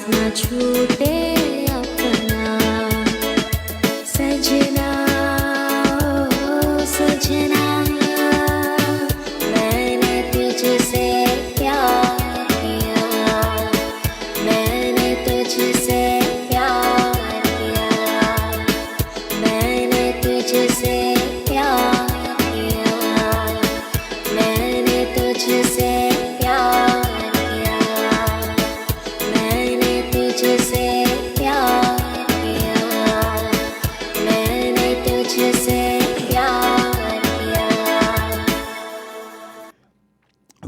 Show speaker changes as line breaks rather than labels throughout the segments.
न छूटे अपना सजना ओ सजना मैंने तुझसे प्यार किया मैंने तुझसे प्यार किया मैंने तुझसे प्यार किया मैंने तुझसे प्यार किया मैंने तुझसे प्यार किया मैंने तुझसे प्यार किया.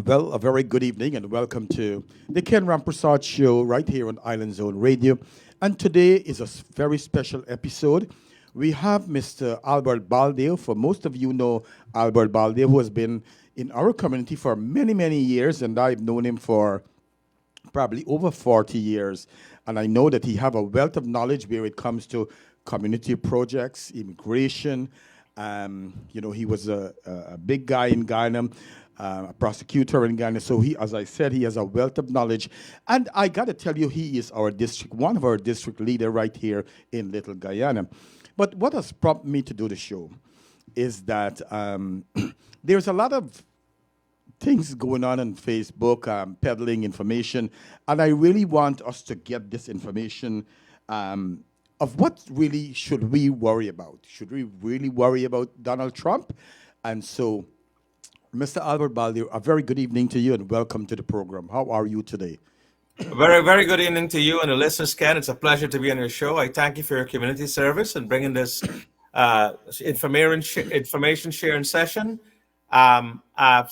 Well, a very good evening and welcome to the Ken Rampersaud Show right here on Island Zone Radio. And today is a very special episode. We have Mr. Albert Baldeo. For most of you know Albert Baldeo, who has been in our community for many, many years, and I've known him for probably over 40 years. And I know that he have a wealth of knowledge where it comes to community projects, immigration. He was a big guy in Ghana, a prosecutor in Ghana. So he, as I said, he has a wealth of knowledge. And I got to tell you, he is one of our district leader right here in Little Guyana. But what has prompted me to do the show is that there's a lot of things going on Facebook, peddling information, and I really want us to get this information of what really should we worry about. Should we really worry about Donald Trump? And so, Mr. Albert Baldeo, a very good evening to you and welcome to the program. How are you today?
Very, very good evening to you and the listeners, Ken. It's a pleasure to be on your show. I thank you for your community service and bringing this information sharing session. I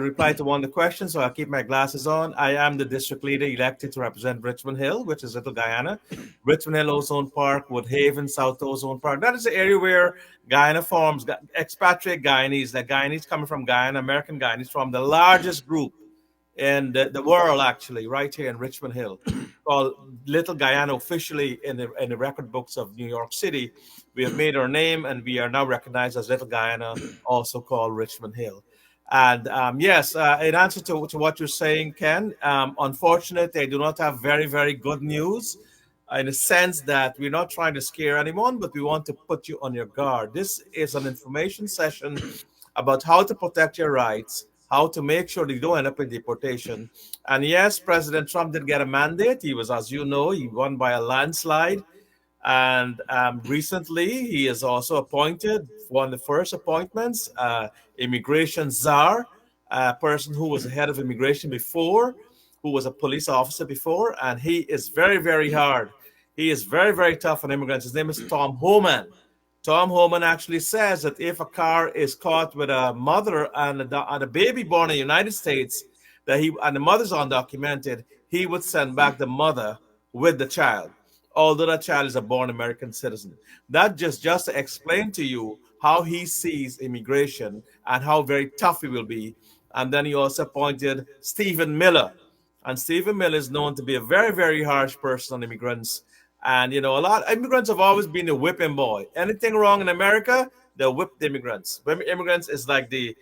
replied to one of the questions, so I'll keep my glasses on. I am the district leader elected to represent Richmond Hill, which is Little Guyana. Richmond Hill Ozone Park, Woodhaven, South Ozone Park. That is the area where Guyana forms expatriate Guyanese, the Guyanese coming from Guyana, American Guyanese, from the largest group in the world, actually, right here in Richmond Hill, called Little Guyana, officially in the record books of New York City. We have made our name, and we are now recognized as Little Guyana, also called Richmond Hill. And yes, in answer to what you're saying, Ken, unfortunately, I do not have very, very good news in the sense that we're not trying to scare anyone, but we want to put you on your guard. This is an information session about how to protect your rights, how to make sure that you don't end up in deportation. And yes, President Trump did get a mandate. He was, as you know, he won by a landslide. And recently, he is also appointed, one of the first appointments, immigration czar, a person who was the head of immigration before, who was a police officer before, and he is very, very hard. He is very, very tough on immigrants. His name is Tom Homan. Tom Homan actually says that if a car is caught with a mother and a baby born in the United States, and the mother's undocumented, he would send back the mother with the child, although that child is a born American citizen. That just to explain to you how he sees immigration and how very tough he will be. And then he also appointed Stephen Miller. And Stephen Miller is known to be a very, very harsh person on immigrants. And, a lot of immigrants have always been the whipping boy. Anything wrong in America, they'll whip the immigrants. Immigrants is like the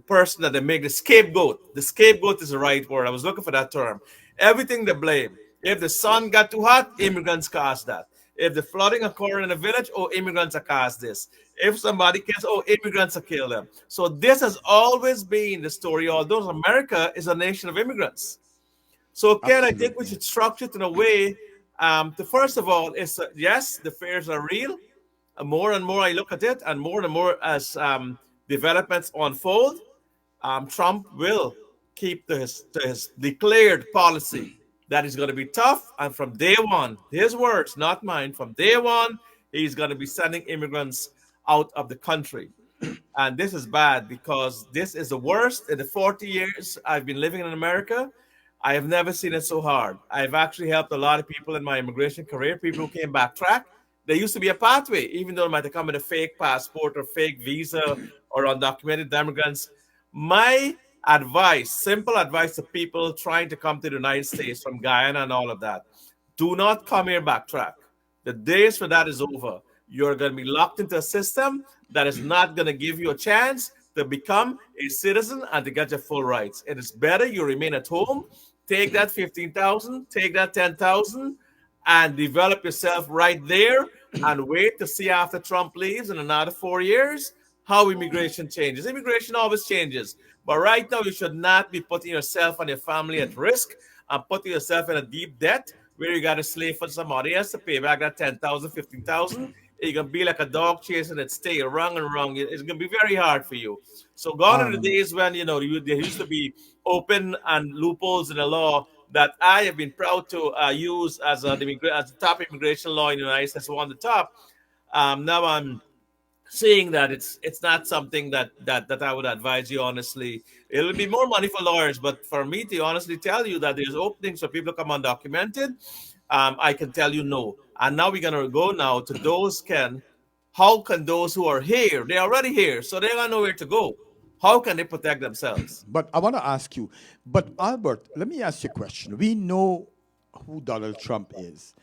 person that they make the scapegoat. The scapegoat is the right word. I was looking for that term. Everything they blame. If the sun got too hot, immigrants caused that. If the flooding occurred in a village, immigrants are caused this. If somebody kills, immigrants are kill them. So this has always been the story, although America is a nation of immigrants. So, Ken, I think we should structure it in a way to, first of all, yes, the fears are real. More and more I look at it, and more as developments unfold, Trump will keep to his declared policy that is going to be tough. And from day one, his words, not mine, from day one, he's going to be sending immigrants out of the country. And this is bad because this is the worst. In the 40 years I've been living in America, I have never seen it so hard. I've actually helped a lot of people in my immigration career, people who came backtrack. There used to be a pathway, even though it might have come with a fake passport or fake visa or undocumented immigrants. My advice, simple advice to people trying to come to the United States from Guyana and all of that, do not come here backtrack. The days for that is over. You're going to be locked into a system that is not going to give you a chance to become a citizen and to get your full rights. It is better you remain at home Take that 15,000, take that 10,000, and develop yourself right there, and wait to see after Trump leaves in another 4 years how immigration changes. Immigration always changes. But right now, you should not be putting yourself and your family at risk and putting yourself in a deep debt where you got to slave for somebody else to pay back that 10,000, 15,000. You're going to be like a dog chasing its tail, wrong and wrong. It's going to be very hard for you. So gone are the days when, there used to be open and loopholes in the law that I have been proud to use as the top immigration law in the United States, one of the top. Now I'm saying that it's not something that I would advise you, honestly. It'll be more money for lawyers, but for me to honestly tell you that there's openings for people to come undocumented, I can tell you no. And now we're gonna go now to those how can those who are here, they're already here, so they got nowhere to go. How can they protect themselves?
But I want to ask you, but Albert, let me ask you a question. We know who Donald Trump is.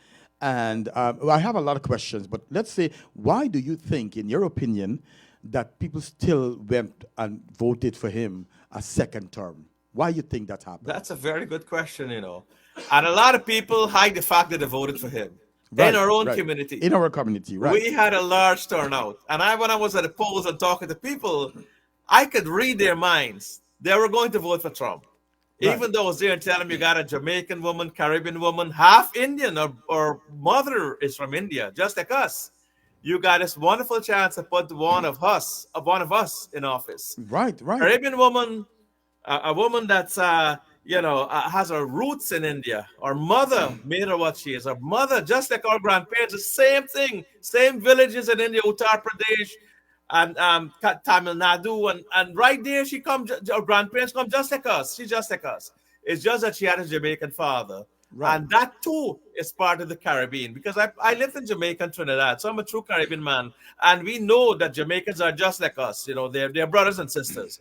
And well, I have a lot of questions, but let's say, why do you think, in your opinion, that people still went and voted for him a second term? Why you think that happened?
That's a very good question, And a lot of people hide the fact that they voted for him.
Right,
in our own
right.
community.
In our community, right.
We had a large turnout. And when I was at the polls and talking to people, I could read their minds. They were going to vote for Trump.
Right.
Even though I was there and telling them you got a Jamaican woman, Caribbean woman, half Indian, or mother is from India, just like us. You got this wonderful chance to put one of us in office.
Right, right.
Caribbean woman, a woman that's has her roots in India. Our mother made her what she is. Our mother, just like our grandparents, the same thing, same villages in India, Uttar Pradesh and Tamil Nadu, and right there she comes. Our grandparents come just like us. She's just like us. It's just that she had a Jamaican father. Right. And that too is part of the Caribbean, because I lived in Jamaica and Trinidad, so I'm a true Caribbean man, and we know that Jamaicans are just like us. They're brothers and sisters.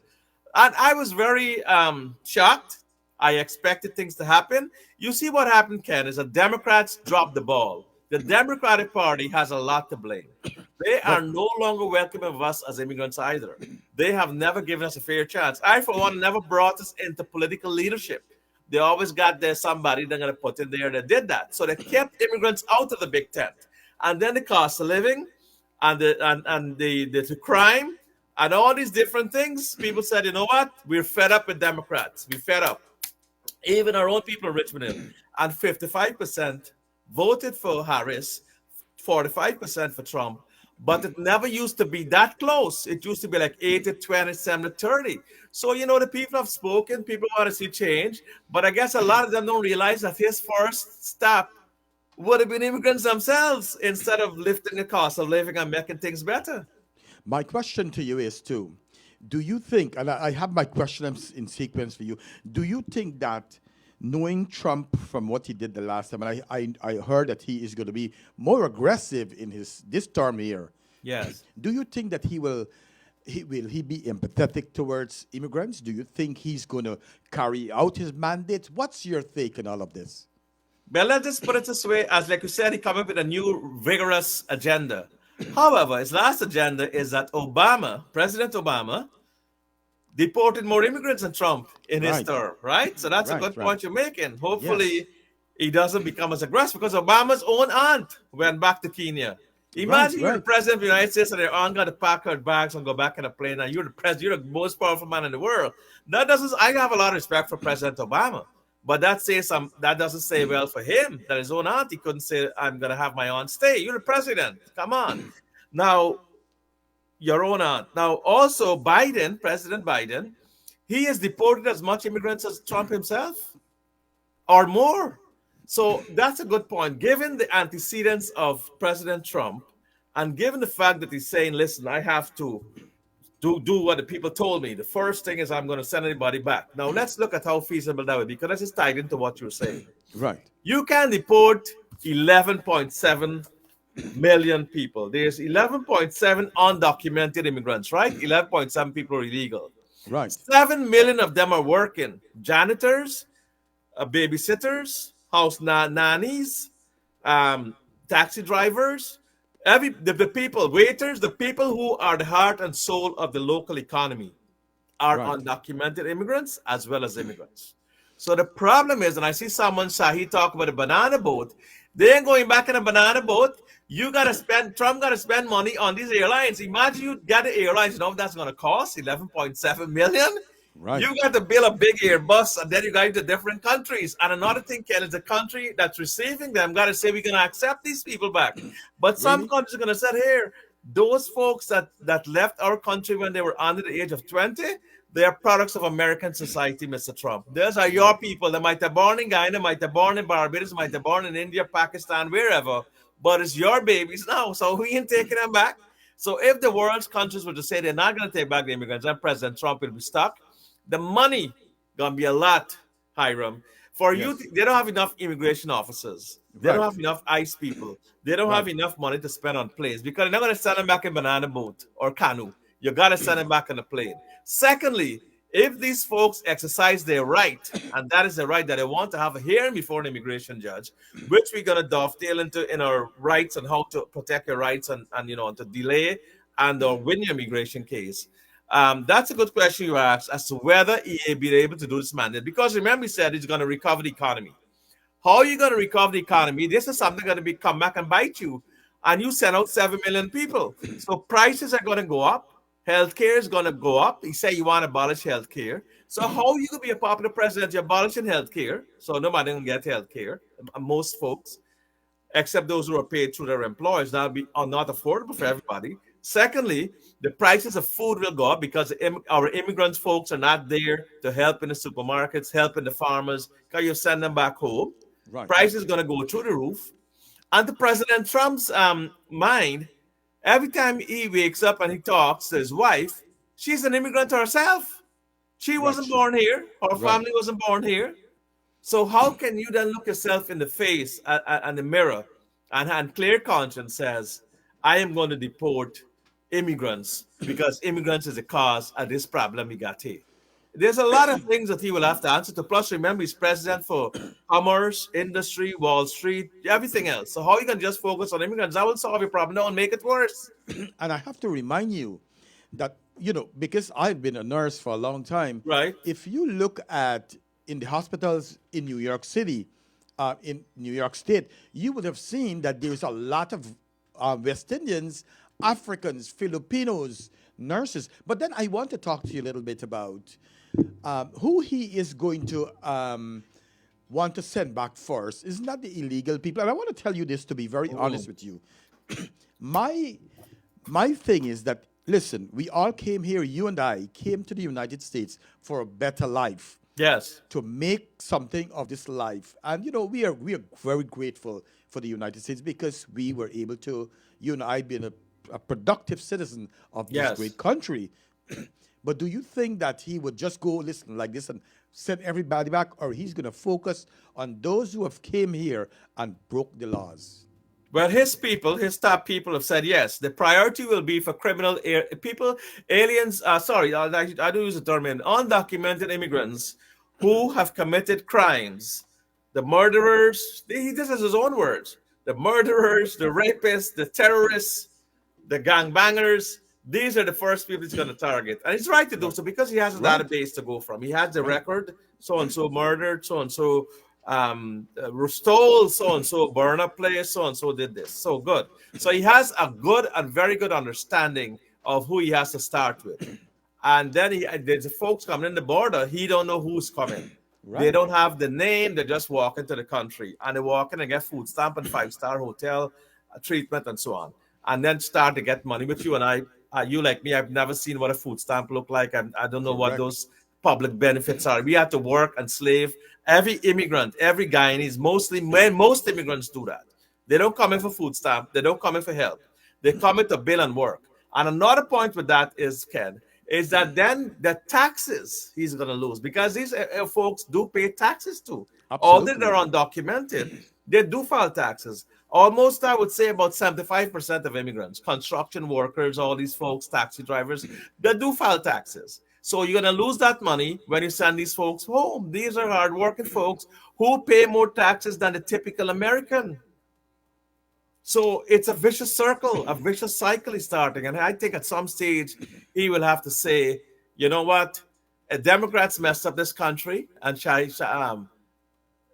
And I was very shocked. I expected things to happen. You see what happened, Ken, is that Democrats dropped the ball. The Democratic Party has a lot to blame. They are no longer welcoming of us as immigrants either. They have never given us a fair chance. I, for one, never brought us into political leadership. They always got there somebody they're going to put in there that did that. So they kept immigrants out of the big tent. And then the cost of living and the crime and all these different things, people said, you know what? We're fed up with Democrats. We're fed up. Even our own people in Richmond Hill. And 55% voted for Harris, 45% for Trump. But it never used to be that close. It used to be like 80-20, 70-30. So, the people have spoken. People want to see change. But I guess a lot of them don't realize that his first step would have been immigrants themselves instead of lifting the cost of living and making things better.
My question to you is, too, do you think, and I have my questions in sequence for you, do you think that knowing Trump from what he did the last time, and I heard that he is going to be more aggressive in this term here.
Yes.
Do you think that he be empathetic towards immigrants? Do you think he's going to carry out his mandate? What's your take on all of this?
Well, let's just put it this way. As like you said, he came up with a new vigorous agenda. However, his last agenda is that President Obama, deported more immigrants than Trump in his term, right? So that's a good point you're making. Hopefully, he doesn't become as aggressive, because Obama's own aunt went back to Kenya. Imagine you're the president of the United States and your aunt got to pack her bags and go back in a plane, and you're the president, you're the most powerful man in the world. I have a lot of respect for President Obama, but that doesn't say well for him, that his own aunt, he couldn't say, I'm going to have my aunt stay. You're the president. Come on. Now, your own aunt. Now, also President Biden, he has deported as much immigrants as Trump himself or more. So that's a good point. Given the antecedents of President Trump, and given the fact that he's saying, listen, I have to do what the people told me. The first thing is I'm going to send anybody back. Now, let's look at how feasible that would be, because this is tied into what you're saying.
Right.
You can deport 11.7 million people. There's 11.7 undocumented immigrants, right? 11.7 people are illegal.
Right.
7 million of them are working. Janitors, babysitters, house nannies, taxi drivers, the people, waiters, the people who are the heart and soul of the local economy are undocumented immigrants as well as immigrants. So the problem is, and I see someone say he talk about a banana boat. They ain't going back in a banana boat. You gotta spend Trump gotta spend money on these airlines. Imagine you get the airlines, you know what that's gonna cost? 11.7 million.
Right.
You got to build a big Airbus and then you got into different countries. And another thing, Ken, is the country that's receiving them got to say we're gonna accept these people back. But some
Really?
countries are gonna say, here, those folks that left our country when they were under the age of 20, they are products of American society, Mr. Trump. Those are your people. They might have born in Guyana, might have born in Barbados, might have born in India, Pakistan, wherever. But it's your babies now, so we ain't taking them back. So if the world's countries were to say they're not going to take back the immigrants, then President Trump will be stuck. The money gonna be a lot, Hiram. For you,
Yes.
they don't have enough immigration officers. They don't
Right.
have enough ICE people. They don't have
Right.
enough money to spend on planes because they're not gonna send them back in banana boat or canoe. You gotta send them back on a plane. Secondly, if these folks exercise their right, and that is the right that they want to have a hearing before an immigration judge, which we're gonna dovetail into in our rights and how to protect your rights and to delay and or win your immigration case. That's a good question you asked as to whether he be able to do this mandate. Because remember, he said he's going to recover the economy. How are you going to recover the economy? This is something going to be come back and bite you. And you send out 7 million people. So prices are going to go up. Healthcare is going to go up. He said you want to abolish healthcare. So how you going to be a popular president? You're abolishing healthcare. So nobody going to get healthcare. Most folks, except those who are paid through their employers, now be are not affordable for everybody. Secondly, the prices of food will go up because our immigrants folks are not there to help in the supermarkets, helping the farmers, because you send them back home.
Right.
Prices going to go through the roof. And to President Trump's mind, every time he wakes up and he talks to his wife, she's an immigrant herself. She
Right.
wasn't born here. Her
Right.
family wasn't born here. So how can you then look yourself in the face and the mirror and clear conscience says, I am going to deport immigrants because immigrants is the cause of this problem we got here. There's a lot of things that he will have to answer to. Plus, remember, he's president for commerce, industry, Wall Street, everything else. So how you can just focus on immigrants? That will solve your problem. Don't make it worse.
And I have to remind you that, because I've been a nurse for a long time,
Right?
if you look at in the hospitals in New York City, in New York State, you would have seen that there's a lot of West Indians, Africans, Filipinos, nurses. But then I want to talk to you a little bit about who he is going to want to send back first. Is not the illegal people. And I want to tell you this to be very honest with you. my my thing is that listen, we all came here. You and I came to the United States for a better life,
Yes.
to make something of this life. And we are very grateful for the United States because we were able to, you and I, being a productive citizen of this
Yes.
great country. But do you think that he would just go listen like this and send everybody back, or he's going to focus on those who have came here and broke the laws?
Well, his people, his top people have said yes. The priority will be for criminal people, aliens. Sorry, I do use the term undocumented immigrants who have committed crimes. The murderers. This is his own words. The murderers, the rapists, the terrorists, the gangbangers. These are the first people he's going to target, and he's right to do so because he has a
Right.
database to go from. He has the record. So and so murdered. So and so stole, so and so burned a place, so and so did this. So good. So he has a good and very good understanding of who he has to start with. And then there's the folks coming in the border. He don't know who's coming. They
Right.
don't have the name. They just walk into the country and they walk in and get food stamp and 5-star hotel treatment and so on, and then start to get money with you. And you like me, I've never seen what a food stamp look like. I don't know what
Correct.
those public benefits are. We have to work and slave. Every immigrant, every Guyanese, most immigrants do that. They don't come in for food stamp. They don't come in for help. They come in to bill and work. And another point with that is, Ken, is that then the taxes he's going to lose because these folks do pay taxes too. Although
Absolutely.
they're undocumented, they do file taxes. Almost, I would say, about 75% of immigrants, construction workers, all these folks, taxi drivers, they do file taxes. So you're going to lose that money when you send these folks home. These are hardworking folks who pay more taxes than the typical American. So it's a vicious circle, a vicious cycle is starting. And I think at some stage he will have to say, you know what? Democrats messed up this country, and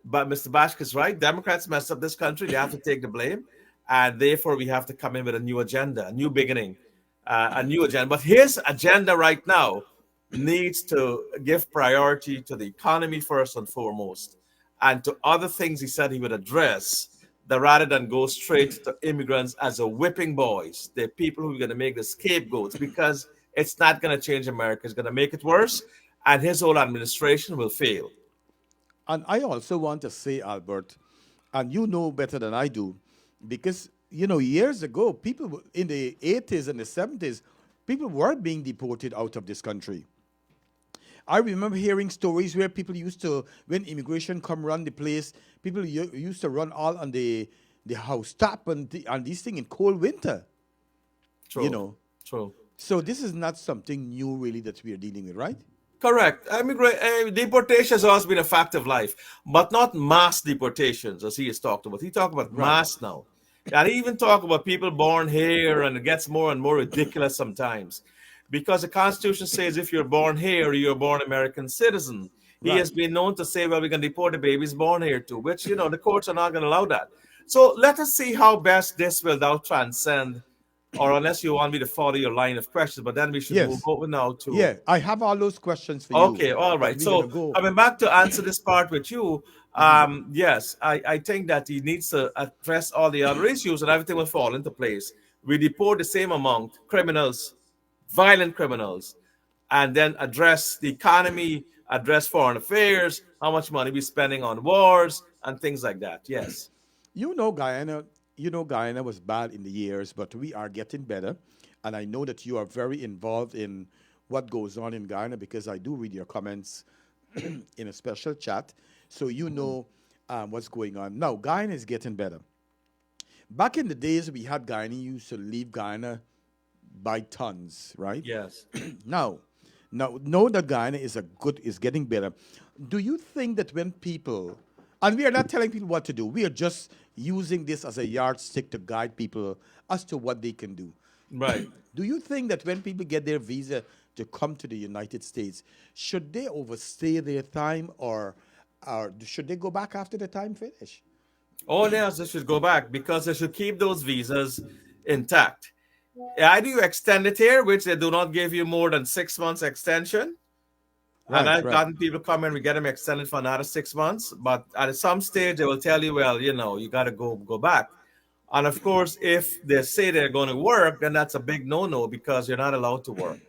but Mr. Bashk is right. Democrats messed up this country. They have to take the blame, and therefore we have to come in with a new agenda, a new beginning, a new agenda. But his agenda right now needs to give priority to the economy first and foremost, and to other things he said he would address. That rather than go straight to immigrants as a whipping boys, they're people who are going to make the scapegoats because it's not going to change America. It's going to make it worse, and his whole administration will fail.
And I also want to say, Albert, and you know better than I do, because years ago, in the 80s and the 70s, people were being deported out of this country. I remember hearing stories where people used to, when immigration come run the place, people used to run all on the house top and these things in cold winter.
True.
You know.
True.
So this is not something new really that we are dealing with, right?
Correct. Deportation has always been a fact of life, but not mass deportations, as he has talked about. He talked about
Right.
mass now. And he even talk about people born here, and it gets more and more ridiculous sometimes. Because the Constitution says if you're born here, you're born American citizen. He
Right.
has been known to say, well, we can deport the babies born here too, which, the courts are not going to allow that. So let us see how best this will now transcend, or unless you want me to follow your line of questions, but then we should move
Yes.
over now to...
Yeah, I have all those questions for you.
Okay, all
but
right.
we're gonna
So
go.
coming back to answer this part with you, yes, I think that he needs to address all the other issues and everything will fall into place. We deport the same amount criminals, violent criminals, and then address the economy, address foreign affairs, how much money we're spending on wars and things like that. Yes.
Guyana was bad in the years, but we are getting better. And I know that you are very involved in what goes on in Guyana because I do read your comments in a special chat. So you know what's going on. Now, Guyana is getting better. Back in the days, we had Guyana used to leave Guyana by tons, right?
Yes.
Now, know that Guyana is getting better. Do you think that when people, and we are not telling people what to do, we are just using this as a yardstick to guide people as to what they can do.
Right.
Do you think that when people get their visa to come to the United States, should they overstay their time or should they go back after the time finish?
All else they should go back because they should keep those visas intact. Either you extend it here, which they do not give you more than 6 months extension. And I've gotten people come in, we get them extended for another 6 months. But at some stage, they will tell you, well, you got to go back. And of course, if they say they're going to work, then that's a big no-no because you're not allowed to work.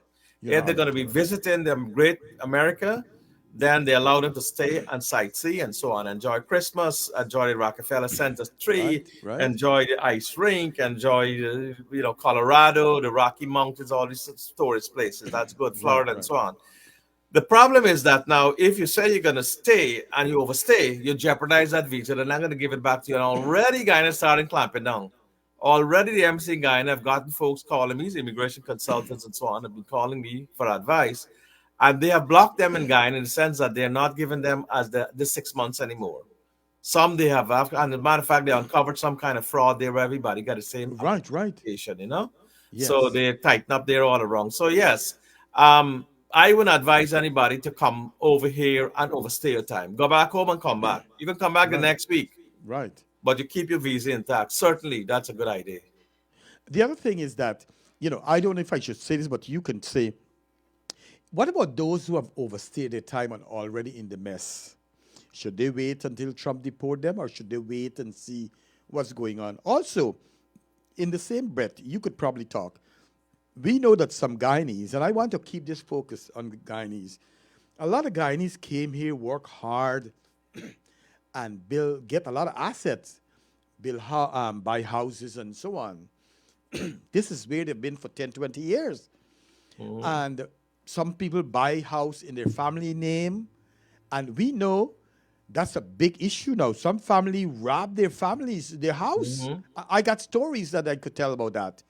If they're going to be visiting the Great America, then they allow them to stay and sightsee and so on. Enjoy Christmas, enjoy the Rockefeller Center tree,
Right.
enjoy the ice rink, enjoy Colorado, the Rocky Mountains, all these tourist places. That's good, Florida and so on. The problem is that now, if you say you're going to stay and you overstay, you jeopardize that visa. They're not going to give it back to you. And already Guyana starting clamping down. Already the embassy in Guyana have gotten folks calling me, immigration consultants and so on, have been calling me for advice. And they have blocked them in Guyana in the sense that they're not giving them as the 6 months anymore. Some they have, and as a matter of fact, they uncovered some kind of fraud there where everybody got the same application,
Yes.
So they tighten up there all around. So yes, I wouldn't advise anybody to come over here and overstay your time. Go back home and come back. You can come back the next week,
Right.
but you keep your visa intact. Certainly, that's a good idea.
The other thing is that, I don't know if I should say this, but you can say, what about those who have overstayed their time and already in the mess? Should they wait until Trump deport them or should they wait and see what's going on? Also, in the same breath, you could probably talk. We know that some Guyanese, and I want to keep this focus on Guyanese. A lot of Guyanese came here, work hard, and get a lot of assets, buy houses and so on. This is where they've been for 10, 20 years. And some people buy house in their family name, and we know that's a big issue now. Some family rob their house. I got stories that I could tell about that.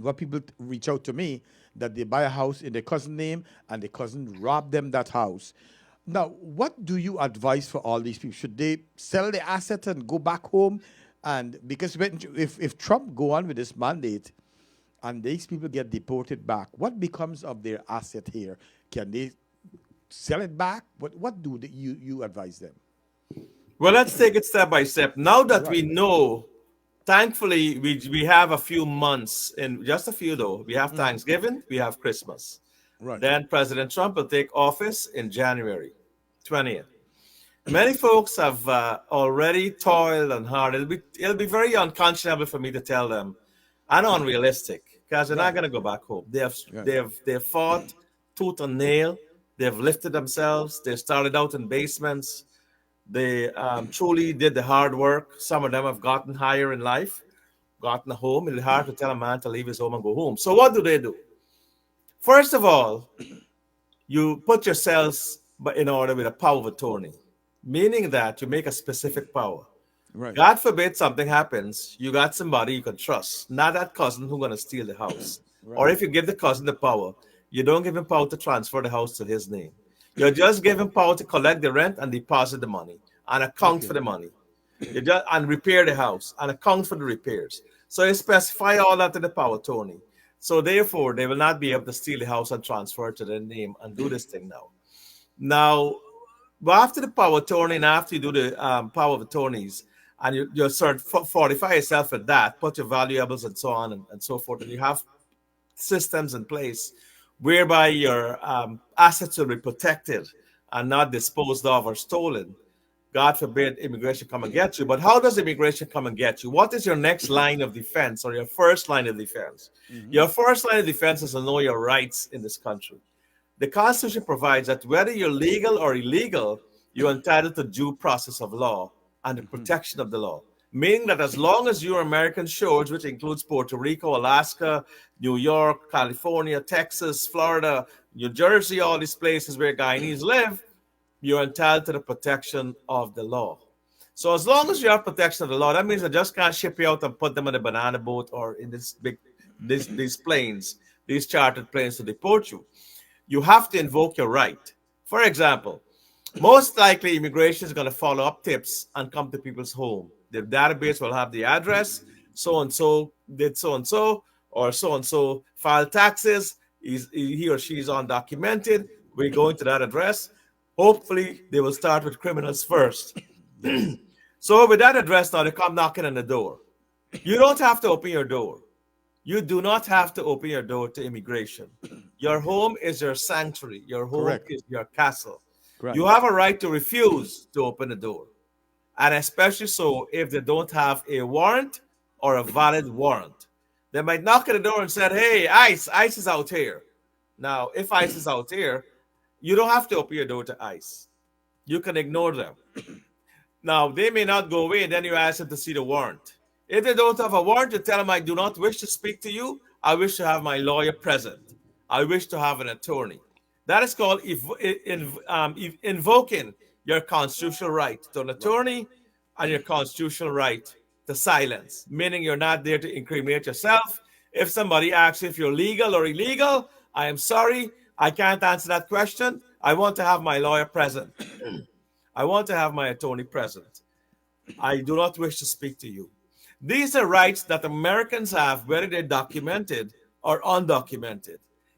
Where people reach out to me that they buy a house in their cousin's name and their cousin robbed them that house. Now, what do you advise for all these people? Should they sell their assets and go back home? And because if Trump go on with this mandate and these people get deported back, what becomes of their asset here? Can they sell it back? What do you advise them?
Well, let's take it step by step. Now that we
Right.
know, thankfully, we have a few months, in just a few though. We have Thanksgiving, we have Christmas.
Right.
Then President Trump will take office in January 20th. Many folks have already toiled and hard. It'll be very unconscionable for me to tell them, and unrealistic, because they're not
Right.
going to go back home.
Right.
They've fought tooth and nail. They've lifted themselves. They started out in basements. They truly did the hard work. Some of them have gotten higher in life, gotten a home. It's hard to tell a man to leave his home and go home. So what do? First of all, you put yourselves in order with a power of attorney, meaning that you make a specific power.
Right.
God forbid something happens, you got somebody you can trust, not that cousin who's going to steal the house. Or
Right.
if you give the cousin the power, you don't give him power to transfer the house to his name. You're just giving power to collect the rent and deposit the money and account for
Okay.
the money. You just and repair the house and account for the repairs. So you specify all that in the power attorney. So therefore, they will not be able to steal the house and transfer it to their name and do this thing now. Now, but after the power of attorney and after you do the power of attorneys and you sort of fortify yourself with that, put your valuables and so on and so forth, and you have systems in place whereby your assets will be protected and not disposed of or stolen. God forbid immigration come and get you. But how does immigration come and get you? What is your next line of defense or your first line of defense? Your first line of defense is to know your rights in this country. The Constitution provides that whether you're legal or illegal, you're entitled to due process of law and the protection of the law. Meaning that as long as you're American shores, which includes Puerto Rico, Alaska, New York, California, Texas, Florida, New Jersey, all these places where Guyanese live, you're entitled to the protection of the law. So as long as you have protection of the law, that means I just can't ship you out and put them in a banana boat or in these planes, these chartered planes to deport you. You have to invoke your right. For example, most likely immigration is going to follow up tips and come to people's home. The database will have the address, so and so did so and so, or so and so filed taxes. He or she is undocumented. We're going to that address. Hopefully, they will start with criminals first. So with that address now, they come knocking on the door. You don't have to open your door. You do not have to open your door to immigration. Your home is your sanctuary. Your home
Correct.
is your castle.
Correct.
You have a right to refuse to open the door. And especially so if they don't have a warrant or a valid warrant. They might knock at the door and say, hey, ICE is out here. Now, if ICE is out here, you don't have to open your door to ICE. You can ignore them. Now, they may not go away, and then you ask them to see the warrant. If they don't have a warrant, you tell them, I do not wish to speak to you. I wish to have my lawyer present. I wish to have an attorney. That is called invoking your constitutional right to an attorney and your constitutional right to silence, meaning you're not there to incriminate yourself. If somebody asks if you're legal or illegal, I am sorry, I can't answer that question. I want to have my lawyer present. I want to have my attorney present. I do not wish to speak to you. These are rights that Americans have, whether they're documented or undocumented.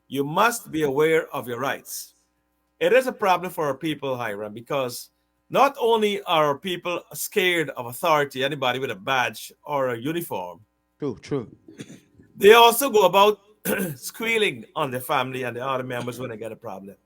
You must be aware of your rights. It is a problem for our people, Hiram, because not only are people scared of authority, anybody with a badge or a uniform,
True. True.
they also go about squealing on their family and the other members when they get a problem.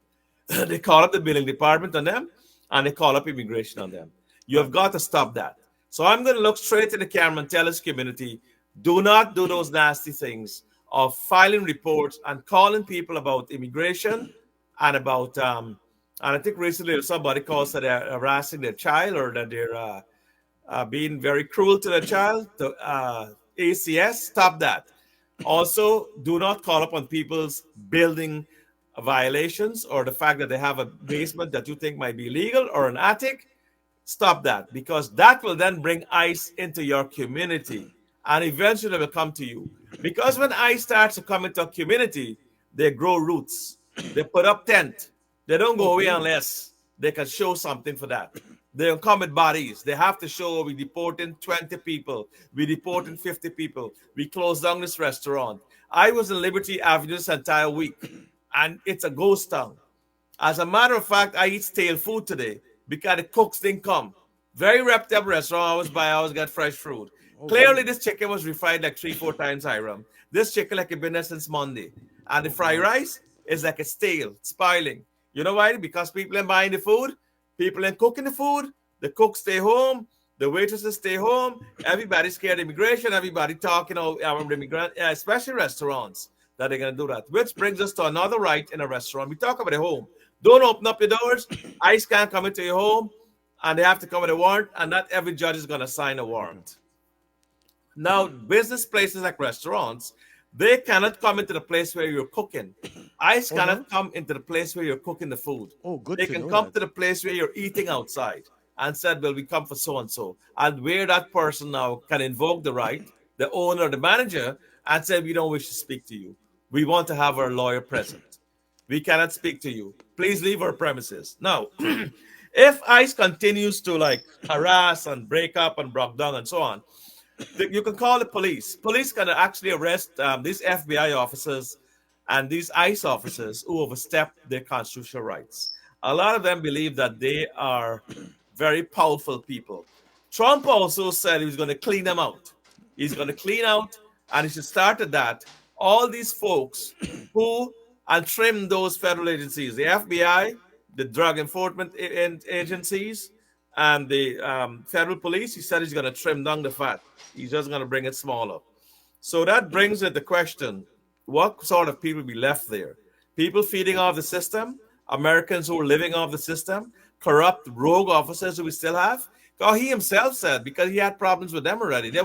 They call up the billing department on them and they call up immigration on them. You have got to stop that. So I'm going to look straight to the camera and tell this community, do not do those nasty things of filing reports and calling people about immigration and about, and I think recently somebody calls that they're harassing their child or that they're being very cruel to their child. The ACS, stop that. Also, do not call upon people's building violations or the fact that they have a basement that you think might be illegal or an attic. Stop that, because that will then bring ICE into your community and eventually they will come to you. Because when ICE starts to come into a community, they grow roots. They put up tent. They don't go away unless they can show something for that. They don't come with bodies. They have to show we deporting 20 people. We deporting 50 people. We closed down this restaurant. I was in Liberty Avenue this entire week, and it's a ghost town. As a matter of fact, I eat stale food today because the cooks didn't come. Very reputable restaurant. I always get fresh fruit.
Oh,
Clearly,
really?
this chicken was refried like 3, 4 times, Hiram. This chicken like it been there since Monday. And the
Oh,
fried
God.
rice is like it's stale, spoiling. You know why? Because people ain't buying the food, people ain't cooking the food, the cooks stay home, the waitresses stay home, everybody's scared of immigration, everybody talking about immigrant, especially restaurants that they're going to do that. Which brings us to another right in a restaurant. We talk about the home. Don't open up your doors. ICE can't come into your home, and they have to come with a warrant, and not every judge is going to sign a
Okay.
warrant. Now, business places like restaurants, they cannot come into the place where you're cooking. ICE
Oh, no?
cannot come into the place where you're cooking the food.
Oh, good
They
to
can
know
come
that.
to the place where you're eating outside and said, well, we come for so and so. And where that person now can invoke the right, the owner, the manager, and say, we don't wish to speak to you. We want to have our lawyer present. We cannot speak to you. Please leave our premises. Now, if ICE continues to like harass and break up and break down and so on, you can call the police. Police can actually arrest these FBI officers and these ICE officers who overstep their constitutional rights. A lot of them believe that they are very powerful people. Trump also said he was going to clean them out. He's going to clean out, and he should start at that. All these folks who and trim those federal agencies, the FBI, the drug enforcement agencies, and the federal police. He said he's going to trim down the fat. He's just going to bring it smaller. So that brings it the question: what sort of people be left there? People feeding off the system, Americans who are living off the system, corrupt rogue officers who we still have. Because he himself said because he had problems with them already. They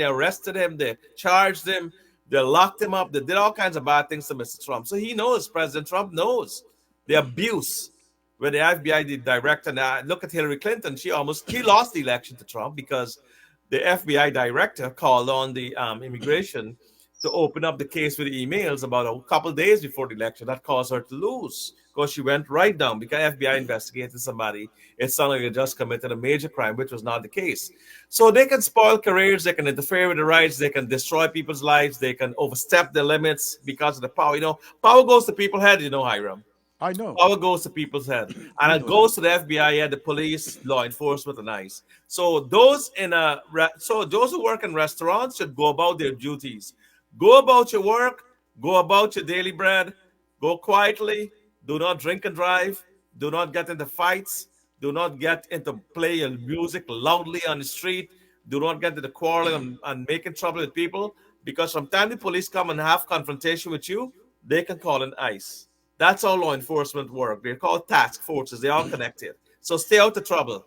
arrested him, they charged him, they locked him up, they did all kinds of bad things to Mr. Trump. So he knows, President Trump knows the abuse when the FBI did direct. And look at Hillary Clinton. She lost the election to Trump because the FBI director called on the immigration to open up the case with emails about a couple of days before the election. That caused her to lose because she went right down because FBI investigated somebody. It sounded like they just committed a major crime, which was not the case. So they can spoil careers, they can interfere with the rights, they can destroy people's lives, they can overstep their limits because of the power. Power goes to people's head, Hiram.
I know.
Power goes to people's head, and
We
it
know that.
goes to the FBI, yeah, the police, law enforcement, and ICE. So those who work in restaurants should go about their duties. Go about your work. Go about your daily bread. Go quietly. Do not drink and drive. Do not get into fights. Do not get into play your music loudly on the street. Do not get into quarreling and making trouble with people. Because from time the police come and have confrontation with you, they can call in ICE. That's how law enforcement work. They're called task forces. They're all connected. So stay out of trouble.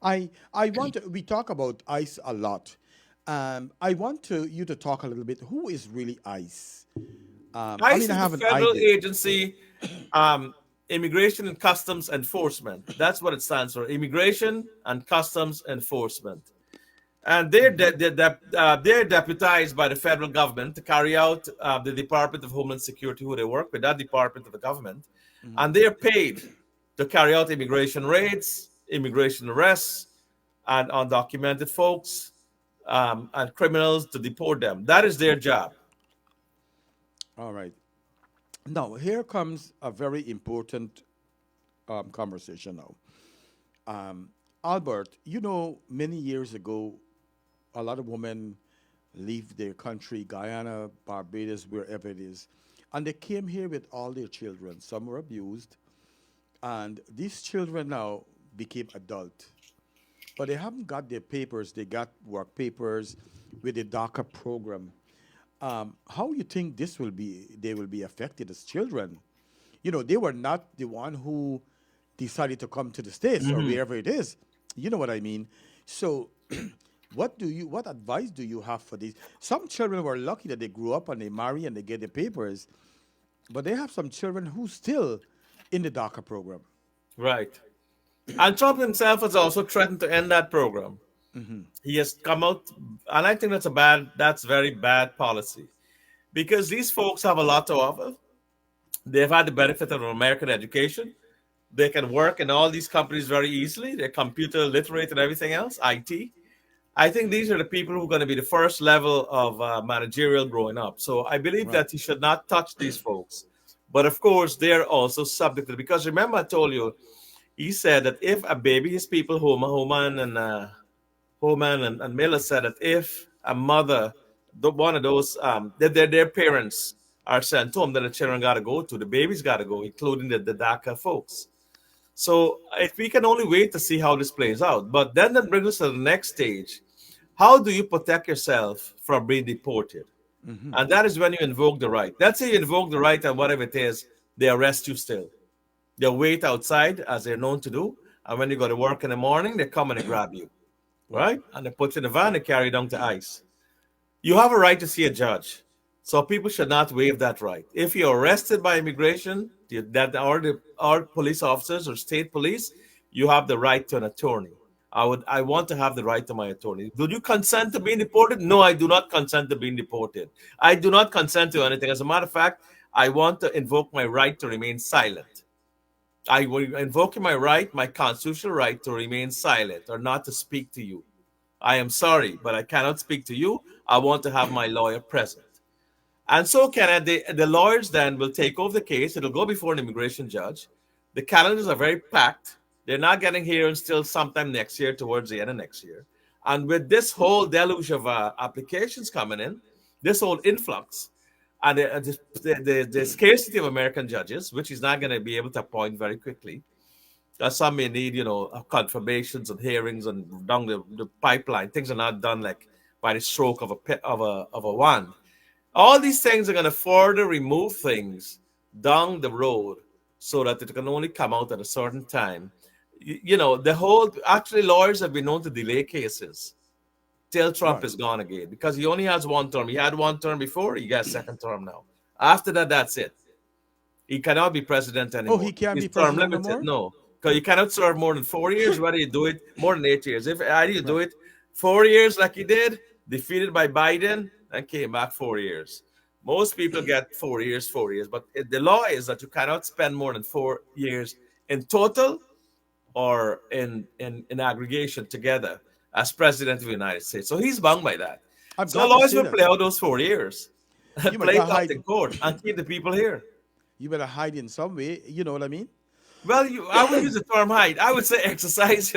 I want to, we talk about ICE a lot. I want you to talk a little bit. Who is really ICE? I
ICE
mean, I
is the
have an
federal
idea.
agency, um, Immigration and Customs Enforcement. That's what it stands for. Immigration and Customs Enforcement. And they're deputized by the federal government to carry out the Department of Homeland Security, who they work with, that department of the government, and they are paid to carry out immigration raids, immigration arrests, and undocumented folks and criminals to deport them. That is their job.
All right. Now, here comes a very important conversation now. Albert, many years ago, a lot of women leave their country, Guyana, Barbados, wherever it is, and they came here with all their children. Some were abused, and these children now became adult, but they haven't got their papers. They got work papers with the DACA program. How you think this will be? They will be affected as children. They were not the one who decided to come to the States or wherever it is. You know what I mean? So, what advice do you have for these? Some children were lucky that they grew up and they marry and they get the papers, but they have some children who still in the DACA program.
Right. And Trump himself has also threatened to end that program. He has come out, and I think that's very bad policy because these folks have a lot to offer. They've had the benefit of an American education. They can work in all these companies very easily. They're computer literate and everything else, IT. I think these are the people who are going to be the first level of managerial growing up. So I believe
Right.
that he should not touch these folks. But of course, they're also subject to it. Because remember, I told you, he said that if a baby, his people, Homan and Miller said that if a mother, one of those, their parents are sent home, then the children got to go to, the babies got to go, including the DACA folks. So if we can only wait to see how this plays out. But then that brings us to the next stage. How do you protect yourself from being deported? And that is when you invoke the right. Let's say you invoke the right and whatever it is, they arrest you still. They'll wait outside as they're known to do. And when you go to work in the morning, they come and they grab you, right? And they put you in the van and carry you down to ICE. You have a right to see a judge. So people should not waive that right. If you're arrested by immigration, or police officers or state police, you have the right to an attorney. I want to have the right to my attorney. Do you consent to being deported? No, I do not consent to being deported. I do not consent to anything. As a matter of fact, I want to invoke my right to remain silent. I will invoke my right, my constitutional right to remain silent or not to speak to you. I am sorry, but I cannot speak to you. I want to have my lawyer present. And so the lawyers then will take over the case. It'll go before an immigration judge. The calendars are very packed. They're not getting here until sometime next year, towards the end of next year. And with this whole deluge of applications coming in, this whole influx, and the scarcity of American judges, which is not going to be able to appoint very quickly. Some may need, confirmations and hearings and down the pipeline. Things are not done like by the stroke of a wand. All these things are going to further remove things down the road so that it can only come out at a certain time. Actually, lawyers have been known to delay cases till Trump is gone again, because he only has one term. He had one term before, he got a second term now. After that, that's it. He cannot be president anymore.
Oh, he can't
His
be
term
president
limited.
anymore?
No, because you cannot serve more than 4 years, whether you do it more than 8 years. If either you do it 4 years like he did, defeated by Biden, and came back 4 years. Most people get 4 years, 4 years. But the law is that you cannot spend more than 4 years in total or in aggregation together as president of the United States. So he's bound by that.
I'm
So
glad to
lawyers
see
will
that.
play out those 4 years,
You
play
better
it out
hide.
in court, and keep the people here.
You better hide in some way. You know what I mean?
Well, I would use the term hide. I would say exercise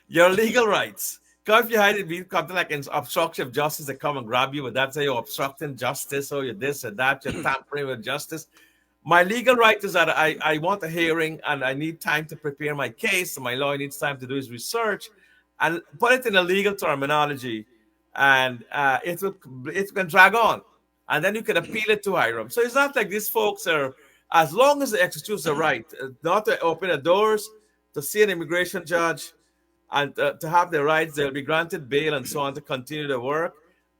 your legal rights. Because if you hide it, be something like an obstruction of justice, they come and grab you, but that's how you're obstructing justice, or you're this or that, you're tampering with justice. My legal right is that I want a hearing and I need time to prepare my case. And my lawyer needs time to do his research and put it in a legal terminology, and it can drag on, and then you can appeal it to Hiram. So it's not like these folks are, as long as they exercise the right not to open the doors to see an immigration judge and to have their rights, they'll be granted bail and so on to continue their work.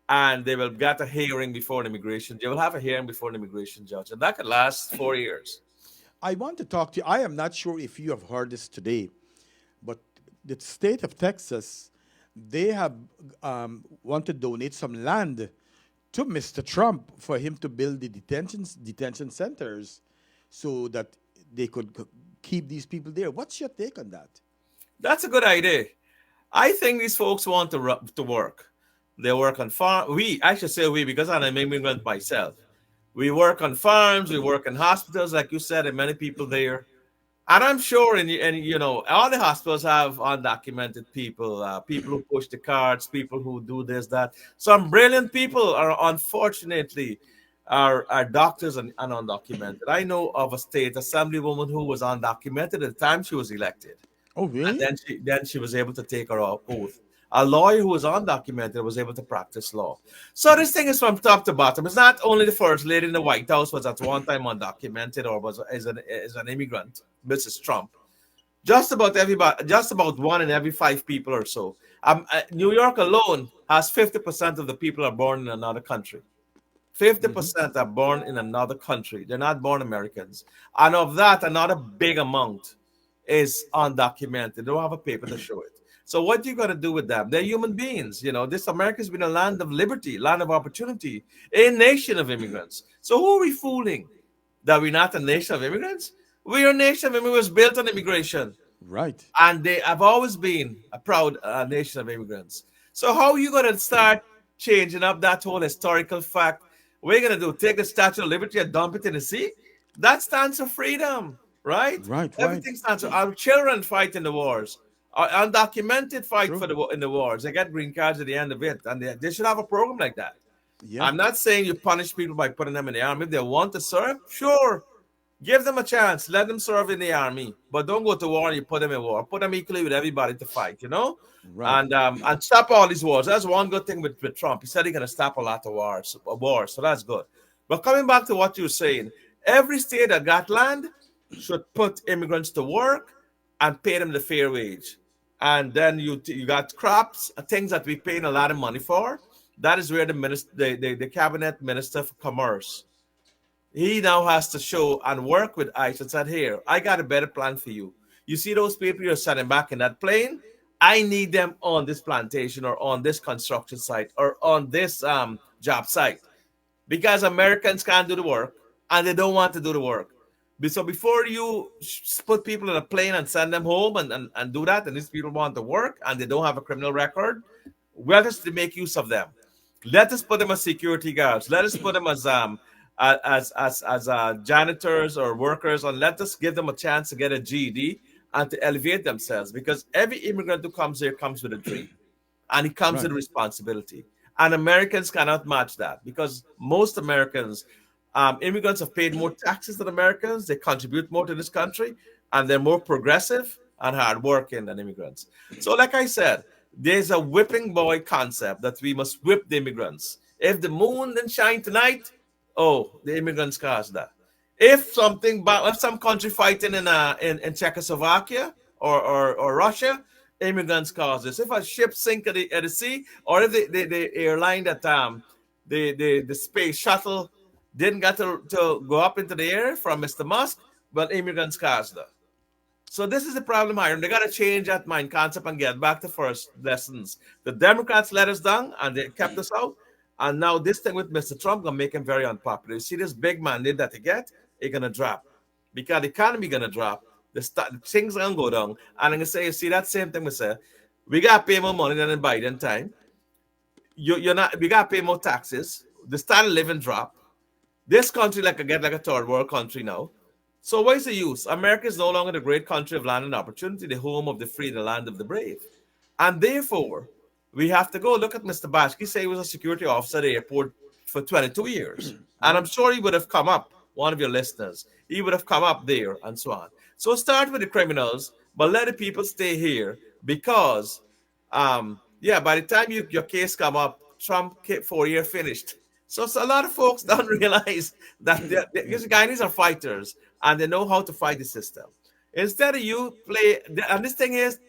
And they will get a hearing before an immigration. They will have a hearing before an immigration judge, and that could last 4 years.
I want to talk to you. I am not sure if you have heard this today, but the state of Texas, they have want to donate some land to Mr. Trump for him to build the detention centers so that they could keep these people there. What's your take on that?
That's a good idea. I think these folks want to work. They work on farm. I should say we, because I'm an immigrant myself. We work on farms. We work in hospitals, like you said, and many people there. And I'm sure, all the hospitals have undocumented people, people who push the carts, people who do this, that. Some brilliant people are, unfortunately, are doctors and undocumented. I know of a state assemblywoman who was undocumented at the time she was elected.
Oh,
And
really?
then she was able to take her oath. A lawyer who was undocumented was able to practice law. So this thing is from top to bottom. It's not only the first lady in the White House was at one time undocumented or was as an immigrant, Mrs. Trump. Just about everybody, just about 1 in every 5 people or so. New York alone has 50% of the people are born in another country. 50% are born in another country. They're not born Americans. And of that, another big amount is undocumented. They don't have a paper to show it. So what you got to do with them? They're human beings. This America's been a land of liberty, land of opportunity, a nation of immigrants. So who are we fooling? That we're not a nation of immigrants? We are a nation of immigrants built on immigration.
Right.
And they have always been a proud nation of immigrants. So how are you going to start changing up that whole historical fact? What are you going to do? Take the Statue of Liberty and dump it in the sea? That stands for freedom, right?
Right, right.
Everything stands for our children fight in the wars. Our undocumented fight for
True.
in the wars. They get green cards at the end of it, and they should have a program like that.
Yeah.
I'm not saying you punish people by putting them in the army. If they want to serve, sure, give them a chance. Let them serve in the army, but don't go to war and you put them in war. Put them equally with everybody to fight,
Right.
and stop all these wars. That's one good thing with Trump. He said he's going to stop a lot of wars, so that's good. But coming back to what you were saying, every state that got land should put immigrants to work and pay them the fair wage. And then you got crops, things that we paying a lot of money for. That is where the cabinet minister for commerce, he now has to show and work with ICE and said, here, I got a better plan for you. You see those people you're sending back in that plane? I need them on this plantation or on this construction site or on this job site because Americans can't do the work and they don't want to do the work. So before you put people in a plane and send them home and do that, and these people want to work and they don't have a criminal record, let us make use of them. Let us put them as security guards. Let us put them as janitors or workers, and let us give them a chance to get a GED and to elevate themselves. Because every immigrant who comes here comes with a dream, and it comes
Right.
with a responsibility. And Americans cannot match that because most Americans, immigrants have paid more taxes than Americans. They contribute more to this country, and they're more progressive and hardworking than immigrants. So, like I said, there's a whipping boy concept that we must whip the immigrants. If the moon didn't shine tonight, oh, the immigrants caused that. If some country fighting in Czechoslovakia or Russia, immigrants cause this. If a ship sink at the sea, or if the airline that the space shuttle didn't get to go up into the air from Mr. Musk, well, immigrants caused that. So this is the problem, Hiram. They got to change that mind concept and get back to first lessons. The Democrats let us down and they kept us out. And now this thing with Mr. Trump gonna make him very unpopular. You see this big mandate that they get, it's gonna drop because the economy gonna drop. Things gonna go down. And I'm gonna say, you see that same thing we say, we gotta pay more money than in Biden time. You're not. We gotta pay more taxes. The standard of living drop. This country like a third world country now. So what is the use? America is no longer the great country of land and opportunity, the home of the free, the land of the brave. And therefore, we have to go look at Mr. Bashki. Say he was a security officer at the airport for 22 years. And I'm sure he would have come up, one of your listeners. He would have come up there and so on. So start with the criminals, but let the people stay here because, by the time your case come up, Trump 4 year finished. So a lot of folks don't realize that these guys are fighters and they know how to fight the system. Instead of you play, and this thing is,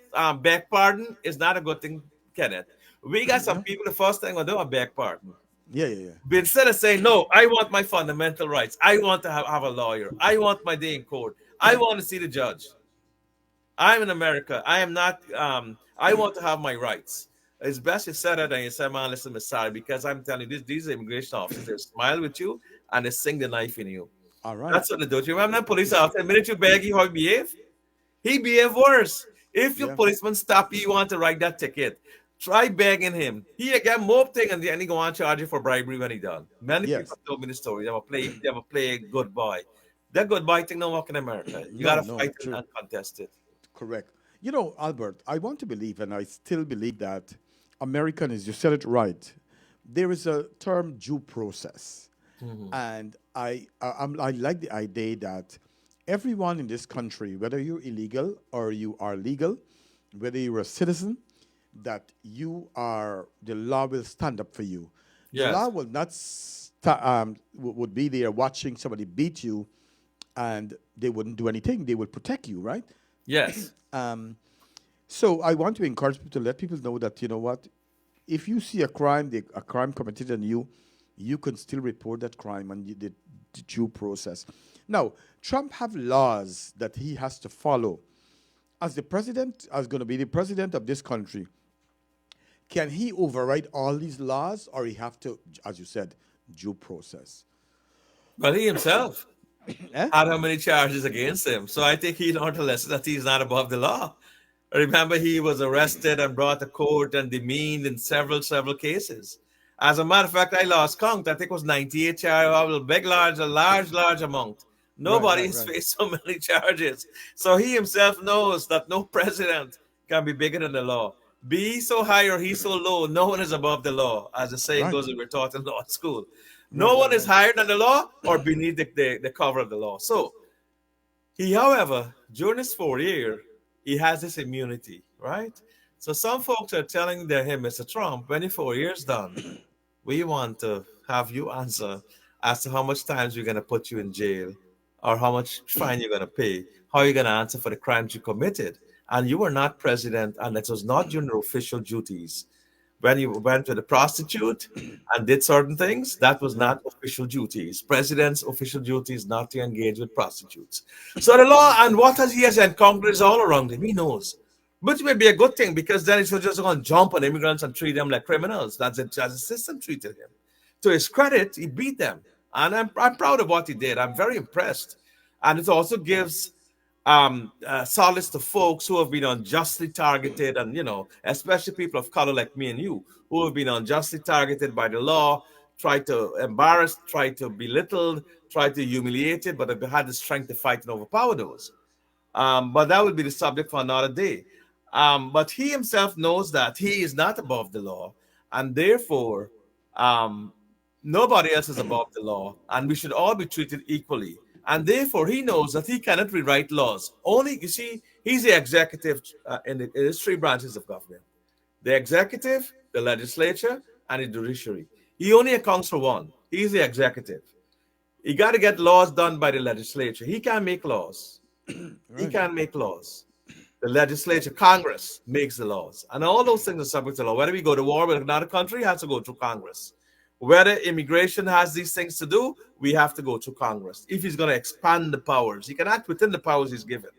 beg pardon is not a good thing, Kenneth. We got some people, the first thing we do a beg pardon.
Yeah, yeah, yeah.
But instead of saying, no, I want my fundamental rights. I want to have a lawyer. I want my day in court. I want to see the judge. I'm in America. I am not, I want to have my rights. It's best you said it and you say, man, listen, I'm sorry, because I'm telling you, these immigration officers, they smile with you and they sink the knife in you.
All right.
That's what they do. You remember that police officer, the minute you beg him how he behave, he behave worse. If your
Yeah.
policeman stop you, you want to write that ticket, try begging him. He get more thing and then he go on charge you for bribery when he done. Many
Yes.
people told me the story. They will play good boy. That good boy thing don't work in America. You
No,
gotta
no,
fight it
true.
and contest it.
Correct. You know, Albert, I want to believe, and I still believe that American is, you said it right. There is a term due process. And I like the idea that everyone in this country, whether you're illegal or you are legal, whether you're a citizen, that the law will stand up for you. The
Yes.
law will not would be there watching somebody beat you and they wouldn't do anything. They will protect you, right?
Yes.
So I want to encourage people to let people know that, you know what, if you see a crime, a crime committed on you, you can still report that crime and the due process. Now, Trump have laws that he has to follow. As the president, as going to be the president of this country, can he override all these laws, or he have to, as you said, due process?
But he himself
Eh?
had how many charges against him. So I think he learned a lesson that he's not above the law. Remember, he was arrested and brought to court and demeaned in several cases. As a matter of fact, I lost count. I think it was 98 charges, a large amount.
Right,
Nobody
right,
has
right.
faced so many charges. So he himself knows that no president can be bigger than the law. Be he so high or he so low, no one is above the law, as the saying
Right,
goes that we're taught in law school.
right,
No
right,
one is
right.
higher than the law or beneath the cover of the law. So he, however, during his 4 year, he has this immunity, right? So some folks are telling him, Mr. Trump, when your 4 years done, we want to have you answer as to how much times we're going to put you in jail or how much fine you're going to pay, how you're going to answer for the crimes you committed. And you were not president, and it was not your official duties. When you went to the prostitute and did certain things, that was
Right,
not official duties. President's official duty is not to engage with prostitutes. So the law and what has he has and Congress all around him, he knows. Which may be a good thing because then he's just going to jump on immigrants and treat them like criminals. That's it, as the system treated him. To his credit, he beat them. And I'm proud of what he did. I'm very impressed. And it also gives solace to folks who have been unjustly targeted, and especially people of color like me and you, who have been unjustly targeted by the law, tried to embarrass, tried to belittle, tried to humiliate it, but have had the strength to fight and overpower those. But that would be the subject for another day. But he himself knows that he is not above the law, and therefore, um, nobody else is above the law, and we should all be treated equally. And therefore, he knows that he cannot rewrite laws. Only, you see, he's the executive in his three branches of government: the executive, the legislature, and the judiciary. He only accounts for one. He's the executive. He got to get laws done by the legislature. He can't make laws. He
right.
can't make laws. The legislature, Congress makes the laws. And all those things are subject to law. Whether we go to war with another country, it has to go through Congress. Whether immigration has these things to do, we have to go through Congress. If he's going to expand the powers, he can act within the powers he's given.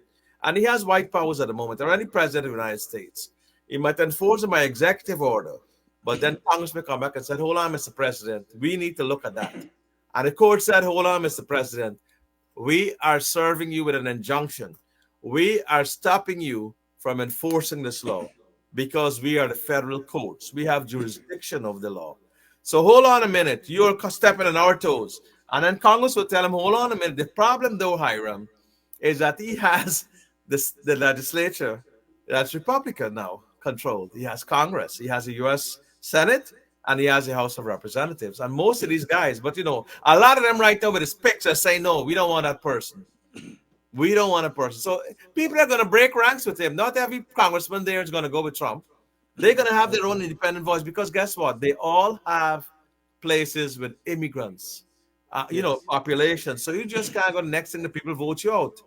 And he has white powers at the moment, or any president of the United States. He might enforce them by executive order, but then Congress may come back and say, hold on, Mr. President, we need to look at that. And the court said, hold on, Mr. President, we are serving you with an injunction. We are stopping you from enforcing this law because we are the federal courts. We have jurisdiction of the law. So hold on a minute. You're stepping on our toes. And then Congress will tell him, hold on a minute. The problem, though, Hiram, is that he has the legislature that's Republican now controlled. He has Congress. He has the U.S. Senate, and he has the House of Representatives. And most of these guys, but a lot of them right now with his picks are saying, no, we don't want that person. We don't want a person. So people are going to break ranks with him. Not every congressman there is going to go with Trump. They're going to have their own independent voice because guess what? They all have places with immigrants,
Yes.
population. So you just can't go next thing the people vote you out.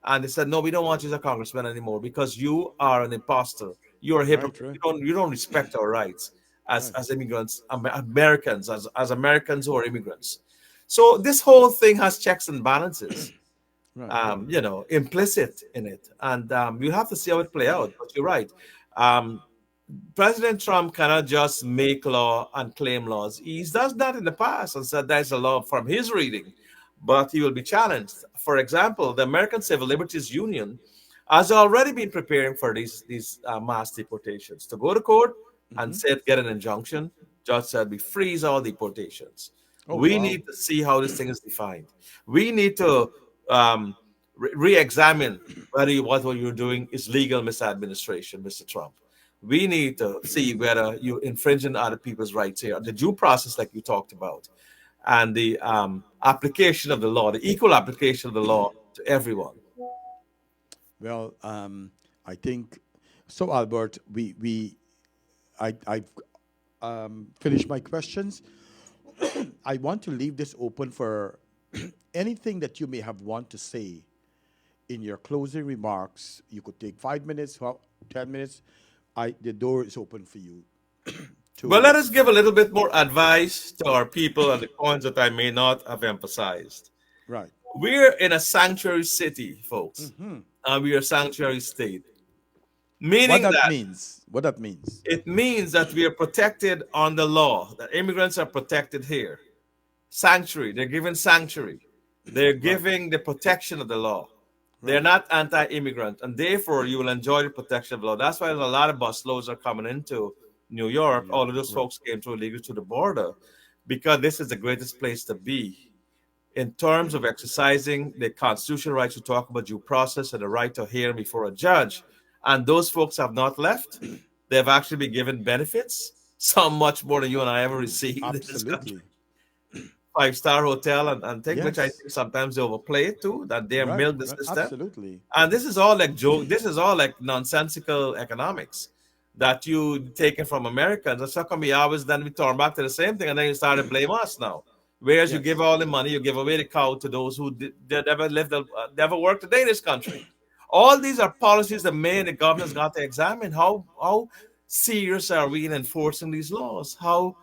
And they said, no, we don't want you as a congressman anymore because you are an imposter. You're a
Right,
hypocrite.
right,
You don't respect our rights as,
right,
as immigrants, Americans, as Americans who are immigrants. So this whole thing has checks and balances,
right.
implicit in it. And we'll have to see how it play out. But you're right. Um, President Trump cannot just make law and claim laws. He's done that in the past and said there's a law from his reading, but he will be challenged. For example, the American Civil Liberties Union has already been preparing for these mass deportations to go to court and
Hmm.
said get an injunction. Judge said we freeze all deportations.
Oh,
We
wow.
need to see how this thing is defined. We need to re-examine whether what you're doing is legal misadministration, Mr. Trump. We need to see whether you're infringing other people's rights here. The due process, like you talked about, and the application of the law, the equal application of the law to everyone.
Well, I think so, Albert. I've finished my questions. I want to leave this open for anything that you may have want to say in your closing remarks. You could take 5 minutes, 10 minutes. The door is open for you
Well, let
to.
us give a little bit more advice to our people and the points that I may not have emphasized.
Right.
We're in a sanctuary city, folks, and we are a sanctuary state,
What
meaning
that
that
means? What that means?
it means that we are protected on the law, that immigrants are protected here. Sanctuary, they're given sanctuary. They're
Right.
giving the protection of the law. They're
Right.
not anti-immigrant, and therefore you will enjoy the protection of the law. That's why a lot of busloads are coming into New
New
York.
York.
All of those
Right.
folks came through illegal to the border because this is the greatest place to be in terms of exercising their constitutional rights to talk about due process and the right to hear before a judge. And those folks have not left. They've actually been given benefits, some much more than you and I ever received in this country.
Absolutely.
Five-star hotel and things, which I
Yes.
think sometimes they overplay it too, that they
Right.
milk the
Right.
system.
Absolutely.
And this is all like joke. This is all like nonsensical economics that you taken from Americans. That's how come we always then we turn back to the same thing, and then you start to blame us now. Whereas you give
Yes.
all the money, you give away the cow to those who did never lived, never worked a day in this country. All these are policies that may and the government's got to examine. How serious are we in enforcing these laws? How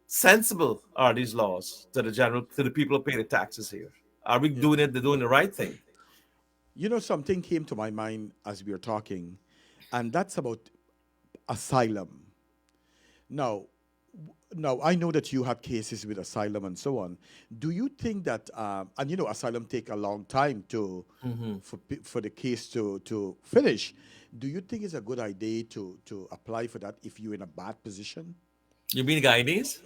sensible are these laws to the people who pay the taxes here? Are we
Yeah.
doing the right thing?
You know, something came to my mind as we were talking, and that's about asylum. Now, now I know that you have cases with asylum and so on. Do you think that, and you know, asylum take a long time to for the case to finish? Do you think it's a good idea to apply for that if you're in a bad position?
You mean Guyanese?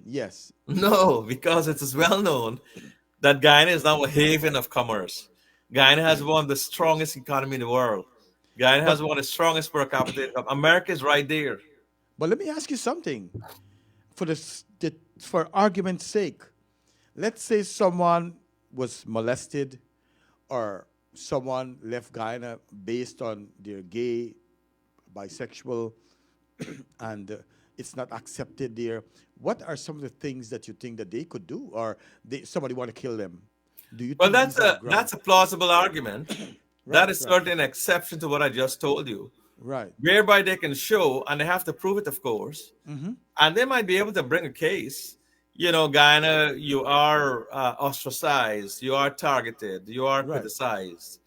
Yes.
No, because it is well known that Guyana is now a haven of commerce. Guyana has one of the strongest economy in the world. Guyana has
But
one of the strongest per capita income. America is right there.
but let me ask you something. For argument's sake, let's say someone was molested or someone left Guyana based on their gay, bisexual, and it's not accepted there. What are some of the things that you think that they could do, or somebody want to kill them? Do you
Well,
think these are ground?
that's a plausible argument. That
Right,
is
right,
certainly an exception to what I just told you,
right,
whereby they can show, and they have to prove it, of course, and they might be able to bring a case. You know, Guyana, you are ostracized, you are targeted, you are
right.
criticized,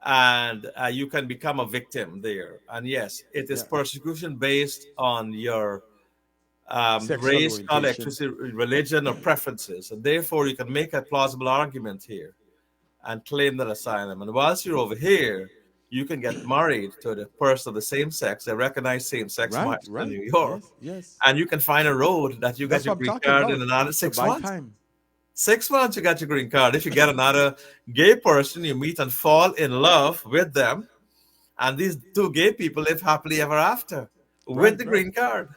and you can become a victim there. And yes, it is
Yeah.
persecution based on your
Sexual
race, color,
orientation.
ethnicity, religion, or preferences, and therefore you can make a plausible argument here and claim that asylum. And whilst you're over here, you can get married to the person of the same sex. They recognize same-sex
Right,
marriage in
right.
New York,
Yes, yes.
and you can find a road that you get
That's
your
what I'm
green
talking
card in
about.
another
To
six
buy
months.
time.
6 months, you got your green card. If you get another gay person, you meet and fall in love with them, and these two gay people live happily ever after with
Right,
the
right,
green card.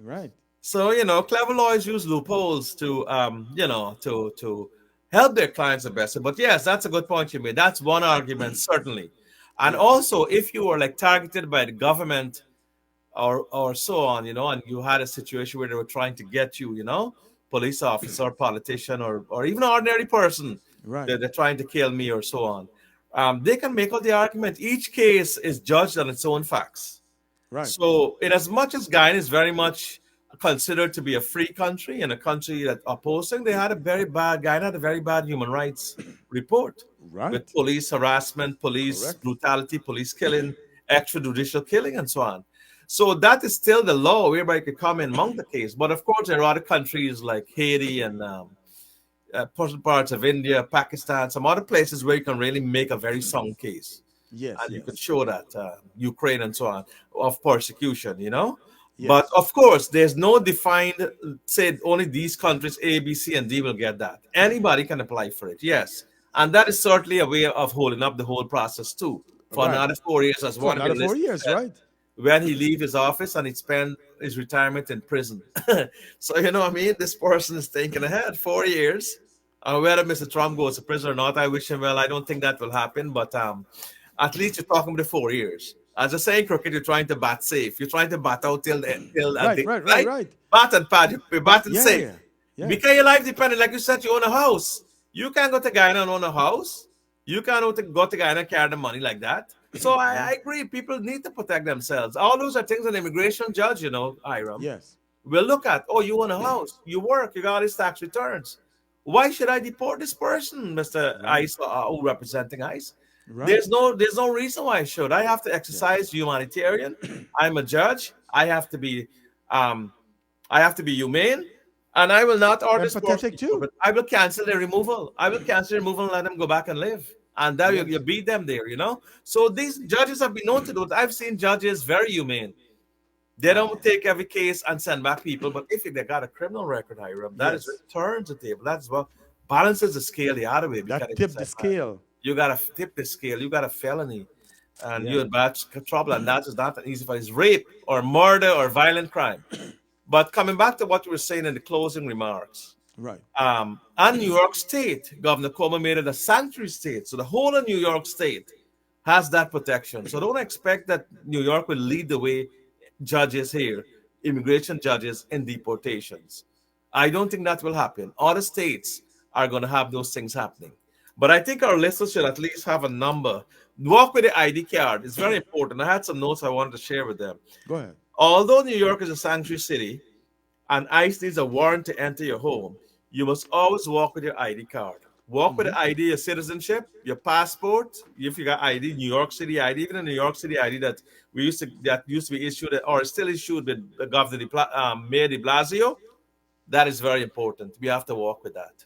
right.
So clever lawyers use loopholes to to help their clients the best. But yes, that's a good point you made. That's one argument certainly. And
Yes.
also, if you were like targeted by the government or so on, and you had a situation where they were trying to get you, police officer, politician, or even an ordinary person,
Right,
they're trying to kill me or so on. They can make out the argument. Each case is judged on its own facts.
right.
So, in as much as Guyana is very much considered to be a free country and a country that opposing, Guyana had a very bad human rights report with
Right.
police harassment, police
Correct.
brutality, police killing, extrajudicial killing, and so on. So that is still the law whereby it could come in among the case. But of course, there are other countries like Haiti and parts of India, Pakistan, some other places where you can really make a very sound case
Yes,
and you could
yes,
show that Ukraine and so on of persecution. But
yes.
of course, there's no defined, say only these countries A, B, C, and D will get that. Anybody can apply for it, yes. And that is certainly a way of holding up the whole process too. For
Right.
another 4 years, as
For
one of your
another four
listeners
years,
said,
right?
when he leave his office and he spend his retirement in prison. So you know what I mean? This person is thinking ahead 4 years. Whether Mr. Trump goes to prison or not, I wish him well. I don't think that will happen, but at least you're talking about the 4 years. As I say in cricket, you're trying to bat safe. You're trying to bat out
Right, right, right,
right?
right.
Bat and pad, you're batting
Yeah,
safe.
yeah, yeah.
Because your life dependent, like you said, you own a house. You can't go to Guyana and own a house. You can't go to Guyana and carry the money like that. So I
Right.
agree. People need to protect themselves. All those are things an immigration judge, Hiram,
Yes.
will look at. Oh, you own a house. You work. You got all these tax returns. Why should I deport this person, Mr.
Right.
ICE, representing ICE?
Right.
There's no reason why I should. I have to
Yes.
exercise humanitarian. I'm a judge. Um, I have to be humane, and I will not order this person.
Empathetic too.
But I will cancel the removal. I will cancel the removal and let them go back and live. And there you
Yes.
beat them there. So these judges have been known to do it. I've seen judges very humane. They don't take every case and send back people, but if they got a criminal record, Hiram, that is
Yes.
turns the table. That's what balances the scale the other way because
That
it's
tip the
like,
scale.
you got to tip the scale, you got a felony, and
Yeah.
you're in bad trouble, and that is not an easy fight. It's rape or murder or violent crime. But coming back to what you were saying in the closing remarks,
Right.
and New York State, Governor Cuomo made it a sanctuary state. So the whole of New York State has that protection. So don't expect that New York will lead the way judges here, immigration judges in deportations. I don't think that will happen. Other states are going to have those things happening. But I think our listeners should at least have a number. Walk with the ID card. It's very important. I had some notes I wanted to share with them.
Go ahead.
Although New York is a sanctuary city, and ICE needs a warrant to enter your home, you must always walk with your ID card. Walk with the ID, your citizenship, your passport. If you got ID, New York City ID, even a New York City ID that used to be issued or is still issued with the Governor Mayor De Blasio, that is very important. We have to walk with that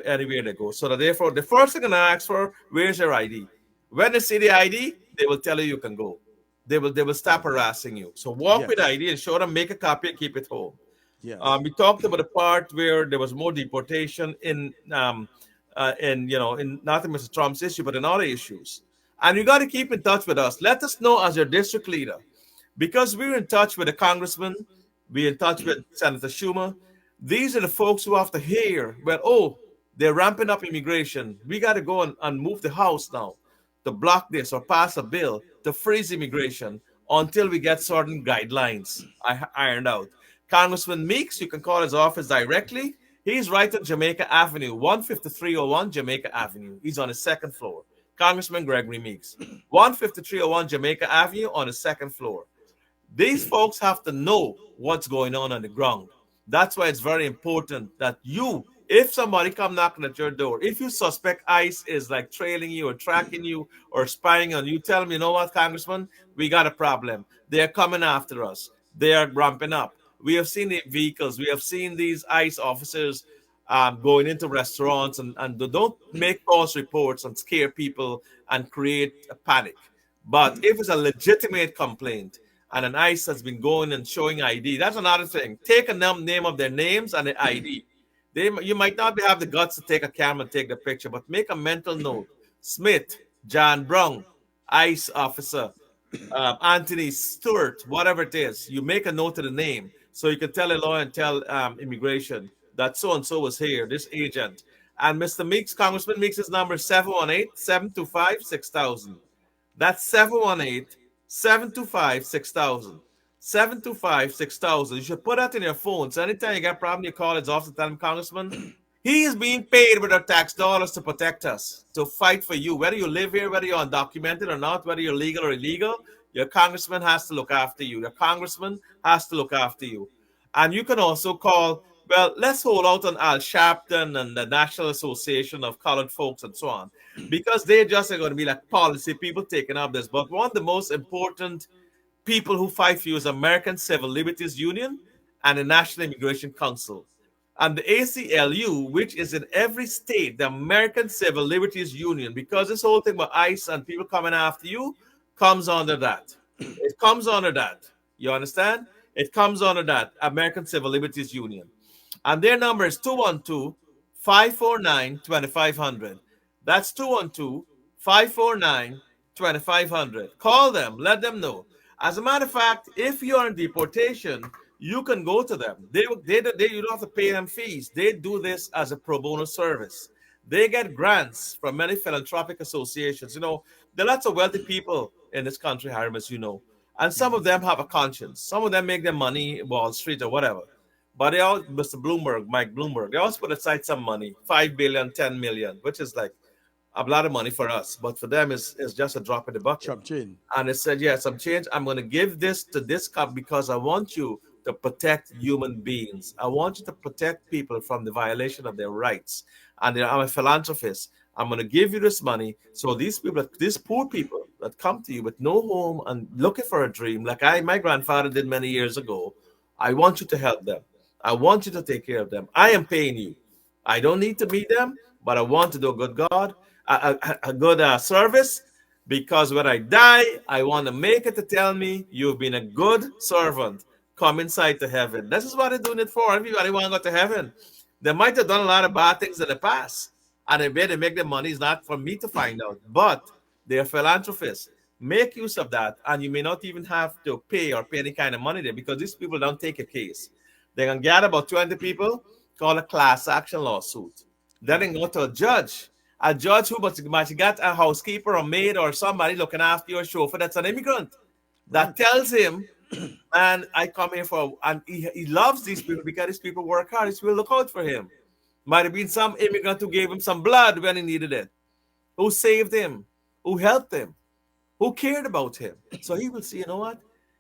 anywhere they go. So that therefore, the first thing I'm gonna ask for, where's your ID? When they see the ID, they will tell you can go. They will stop harassing you. So walk with
Yes.
ID and show them, make a copy and keep it home.
Yes.
We talked about the part where there was more deportation in not in Mr. Trump's issue, but in other issues. And you got to keep in touch with us. Let us know as your district leader, because we're in touch with the congressman, we're in touch with Senator Schumer. These are the folks who have to hear, well, oh, they're ramping up immigration. We got to go and move the House now to block this or pass a bill to freeze immigration until we get certain guidelines ironed out. Congressman Meeks, you can call his office directly. He's right on Jamaica Avenue, 15301 Jamaica Avenue. He's on the second floor. Congressman Gregory Meeks, 15301 Jamaica Avenue on the second floor. These folks have to know what's going on the ground. That's why it's very important that you, if somebody come knocking at your door, if you suspect ICE is like trailing you or tracking you or spying on you, tell them, you know what, Congressman, we got a problem. They're coming after us. They are ramping up. We have seen the vehicles. We have seen these ICE officers going into restaurants and don't make false reports and scare people and create a panic. But if it's a legitimate complaint and an ICE has been going and showing ID, that's another thing. Take a name of their names and the ID. You might not have the guts to take a camera and take the picture, but make a mental note. Smith, John Brown, ICE officer, Anthony Stewart, whatever it is. You make a note of the name so you can tell a lawyer and tell immigration that so and so was here, this agent. And Mr. Meeks, Congressman Meeks' number is 718-725-6000. That's 718-725-6000. 725-6000. You should put that in your phone. So anytime you get a problem, you call his office and tell him, Congressman, he is being paid with our tax dollars to protect us, to fight for you. Whether you live here, whether you're undocumented or not, whether you're legal or illegal, your congressman has to look after you. Your congressman has to look after you. And you can also call, well, let's hold out on Al Sharpton and the National Association of Colored Folks and so on, because they just are going to be like policy people taking up this. But one of the most important people who fight for you is American Civil Liberties Union and the National Immigration Council. And the ACLU, which is in every state, the American Civil Liberties Union, because this whole thing about ICE and people coming after you comes under that. It comes under that. You understand? It comes under that, American Civil Liberties Union. And their number is 212-549-2500. That's 212-549-2500. Call them. Let them know. As a matter of fact, if you're in deportation, you can go to them. You don't have to pay them fees. They do this as a pro bono service. They get grants from many philanthropic associations. You know, there are lots of wealthy people in this country, Hiram, as you know. And some of them have a conscience. Some of them make their money Wall Street or whatever. But they all, Mr. Bloomberg, Mike Bloomberg, they always put aside some money, 5 billion, 10 million, which is like a lot of money for us. But for them, it's just a drop in the bucket.
Chop chin.
And it said, yeah, some change. I'm going to give this to this cup because I want you to protect human beings. I want you to protect people from the violation of their rights. And I'm a philanthropist. I'm going to give you this money. So these people, these poor people that come to you with no home and looking for a dream, like my grandfather did many years ago, I want you to help them. I want you to take care of them. I am paying you. I don't need to meet them, but I want to do a good good service, because when I die, I want to make it to tell me you've been a good servant. Come inside to heaven. This is what they're doing it for. Everybody want to go to heaven. They might have done a lot of bad things in the past, and the way they make their money is not for me to find out. But they're philanthropists. Make use of that, and you may not even have to pay any kind of money there because these people don't take a case. They can gather about 20 people, call a class action lawsuit. Then they
Right.
go to a judge who must get a housekeeper or maid or somebody looking after your chauffeur that's an immigrant
Right.
that tells him, and I come here for, and he loves these people because these people work hard. These people look out for him. Might have been some immigrant who gave him some blood when he needed it, who saved him, who helped him, who cared about him. So he will see, you know what?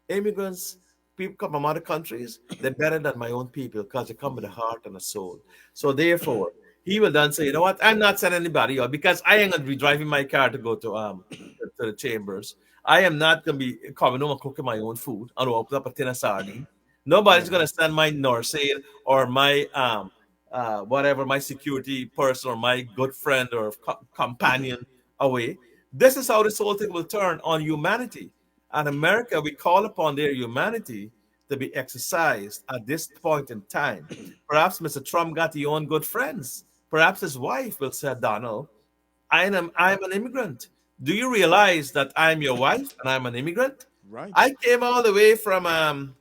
Immigrants, people come from other countries, they're better than my own people because they come with a heart and a soul. So therefore, he will then say, you know what? I'm not sending anybody out because I ain't gonna be driving my car to go to the chambers. I am not gonna be coming home and cooking my own food and open up a tin of sardine. Nobody's
Yeah.
gonna send my nurse aide or my whatever, my security person or my good friend or companion away. This is how this whole thing will turn on humanity. And America, we call upon their humanity to be exercised at this point in time. Perhaps Mr. Trump got his own good friends. Perhaps his wife will say, Donald, I'm an immigrant. Do you realize that I'm your wife and I'm an immigrant?
Right.
I came all the way from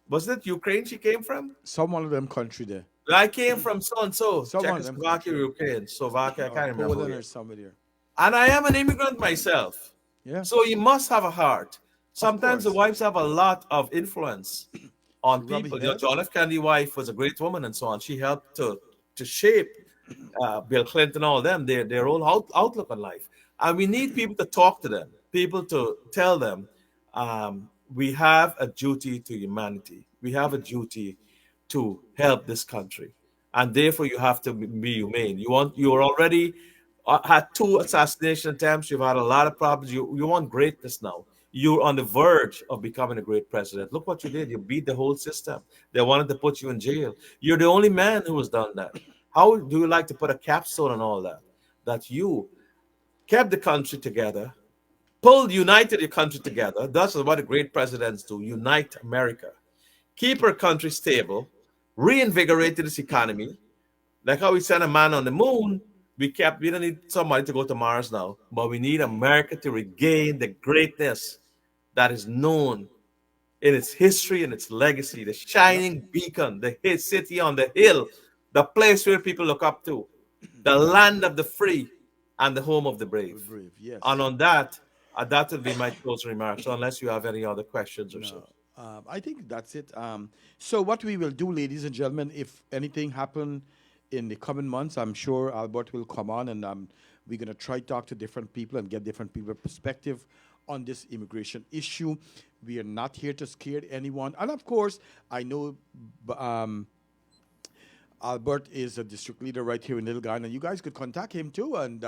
was it Ukraine she came from?
Some one of them country there.
I came from so and so,
Some one of them
Czechoslovakia,
country.
Ukraine, Slovakia, I
Or
can't remember
Poland
where.
or somewhere there.
And I am an immigrant myself.
Yeah.
So you must have a heart.
Of
Sometimes the
course.
wives have a lot of influence
To
on
rub
people.
it.
You know,
Yes.
John F. Kennedy's wife was a great woman and so on. She helped to shape Bill Clinton, all them, their whole outlook on life. And we need people to talk to them, people to tell them we have a duty to humanity. We have a duty to help this country. And therefore, you have to be humane. You're already had two assassination attempts. You've had a lot of problems. You want greatness now. You're on the verge of becoming a great president. Look what you did. You beat the whole system. They wanted to put you in jail. You're the only man who has done that. How do you like to put a capstone on all that? That you kept the country together, united your country together. That's what the great presidents do: unite America, keep our country stable, reinvigorated its economy. Like how we sent a man on the moon, we don't need somebody to go to Mars now, but we need America to regain the greatness that is known in its history and its legacy, the
Yep.
shining beacon, the city on the hill, the place where people look up to, the land of the free and the home of the
We're
brave.
brave.
And
Yes.
on that, that will be my closing remarks, unless you have any other questions or so.
No. I think that's it. So what we will do, ladies and gentlemen, if anything happen in the coming months, I'm sure Albert will come on, and we're gonna try to talk to different people and get different people perspective on this immigration issue. We are not here to scare anyone, and of course, I know Albert is a district leader right here in Little Ghana. You guys could contact him too, and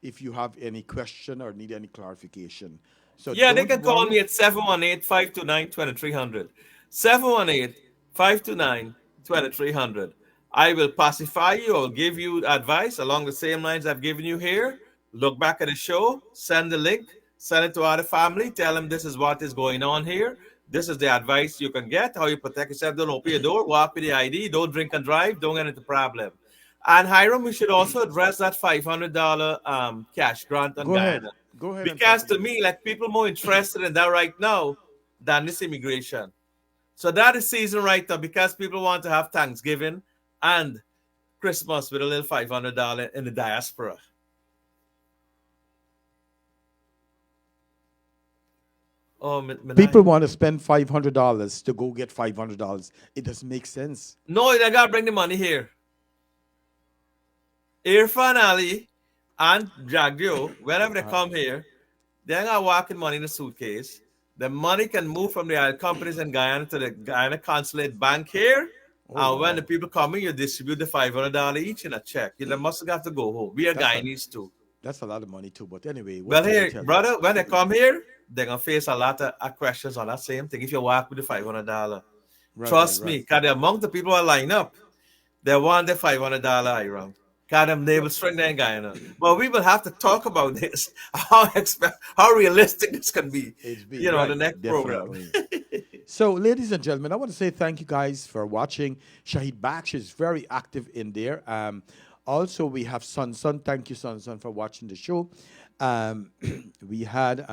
if you have any question or need any clarification. So
Yeah, they
don't
can call
worry.
me at 718-529-2300. 718-529-2300. I will pacify you. I will give you advice along the same lines I've given you here. Look back at the show, send the link, send it to other family, tell them this is what is going on here. This is the advice you can get, how you protect yourself. Don't open your door, walk with the ID, don't drink and drive, don't get into problem. And Hiram, we should also address that $500 cash grant on
Go ahead.
Guyana.
Go ahead and talk
Because to
about it.
me, like people more interested in that right now than this immigration. So that is season right now because people want to have Thanksgiving and Christmas with a little $500 in the diaspora. Oh,
People want to spend $500 to go get $500. It doesn't make sense.
no, they gotta bring the money here. Irfan Ali and Jagdio, whenever they come here, they're not walking money in a suitcase. The money can move from the oil companies in Guyana to the Guyana consulate bank here.
Oh
And when the
wow,
people come in, you distribute the $500 each in a check. You must have to go home. We are
that's a
Guyanese too.
that's a lot of money too. But anyway, what
Well,
can I
here,
tell you?
brother, when they come here, they're gonna face a lot of questions on that same thing. If you walk with the $500,
Right, right,
trust
right.
me, because the amount of people are line up, they want the $500 around. Because them
Well,
neighbors strength in Guyana. But we will have to talk about this, how realistic this can be,
HB,
you know, in the
right?
next program.
Definitely. So, ladies and gentlemen, I want to say thank you guys for watching. Shahid Baksh is very active in there. Also, we have Sun Sun. Thank you, Sun Sun, for watching the show. Um, we had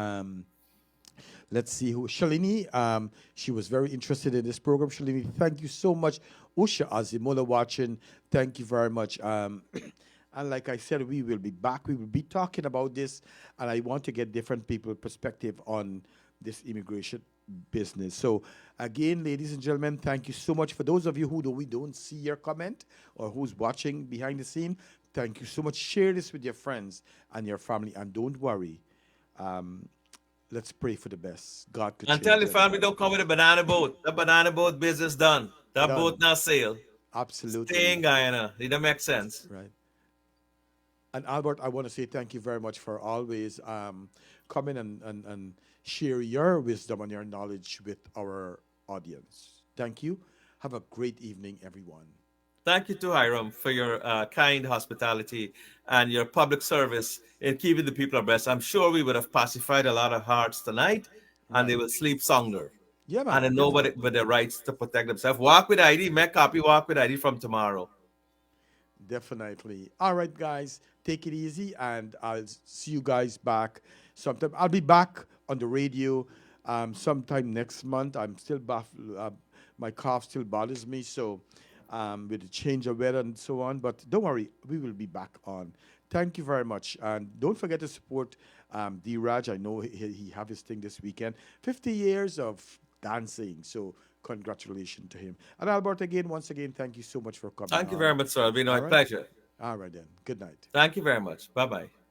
let's see who Shalini. She was very interested in this program. Shalini, thank you so much. Usha Azimola watching. Thank you very much. And like I said, we will be back. We will be talking about this, and I want to get different people perspective on this immigration business. So again, ladies and gentlemen, thank you so much. For those of you who we don't see your comment or who's watching behind the scene, thank you so much. Share this with your friends and your family, and don't worry. Um, let's pray for the best. God could
And tell
change
the family
everybody.
don't come with a banana boat. The banana boat business done. That boat
Done.
now sail. Stay
Absolutely.
in Guyana. It don't make sense.
Right. And Albert, I want to say thank you very much for always coming and share your wisdom and your knowledge with our audience. Thank you. Have a great evening, everyone.
Thank you to Hiram for your kind hospitality and your public service in keeping the people abreast. I'm sure we would have pacified a lot of hearts tonight, and they
Right.
will sleep sounder.
Yeah,
And
man.
they know
Definitely.
with their rights to protect themselves. Walk with ID, make copy, walk with ID from tomorrow.
Definitely. All right, guys. Take it easy, and I'll see you guys back sometime. I'll be back on the radio sometime next month. I'm still my cough still bothers me, so with the change of weather and so on. But don't worry, we will be back on. Thank you very much, and don't forget to support D Raj. I know he have his thing this weekend. 50 years of dancing, so congratulations to him. And Albert, again, once again, thank you so much for coming
Thank you
on.
very much, sir. It'll be
All
my
right.
pleasure.
All right then. Good night.
Thank you very much. Bye bye.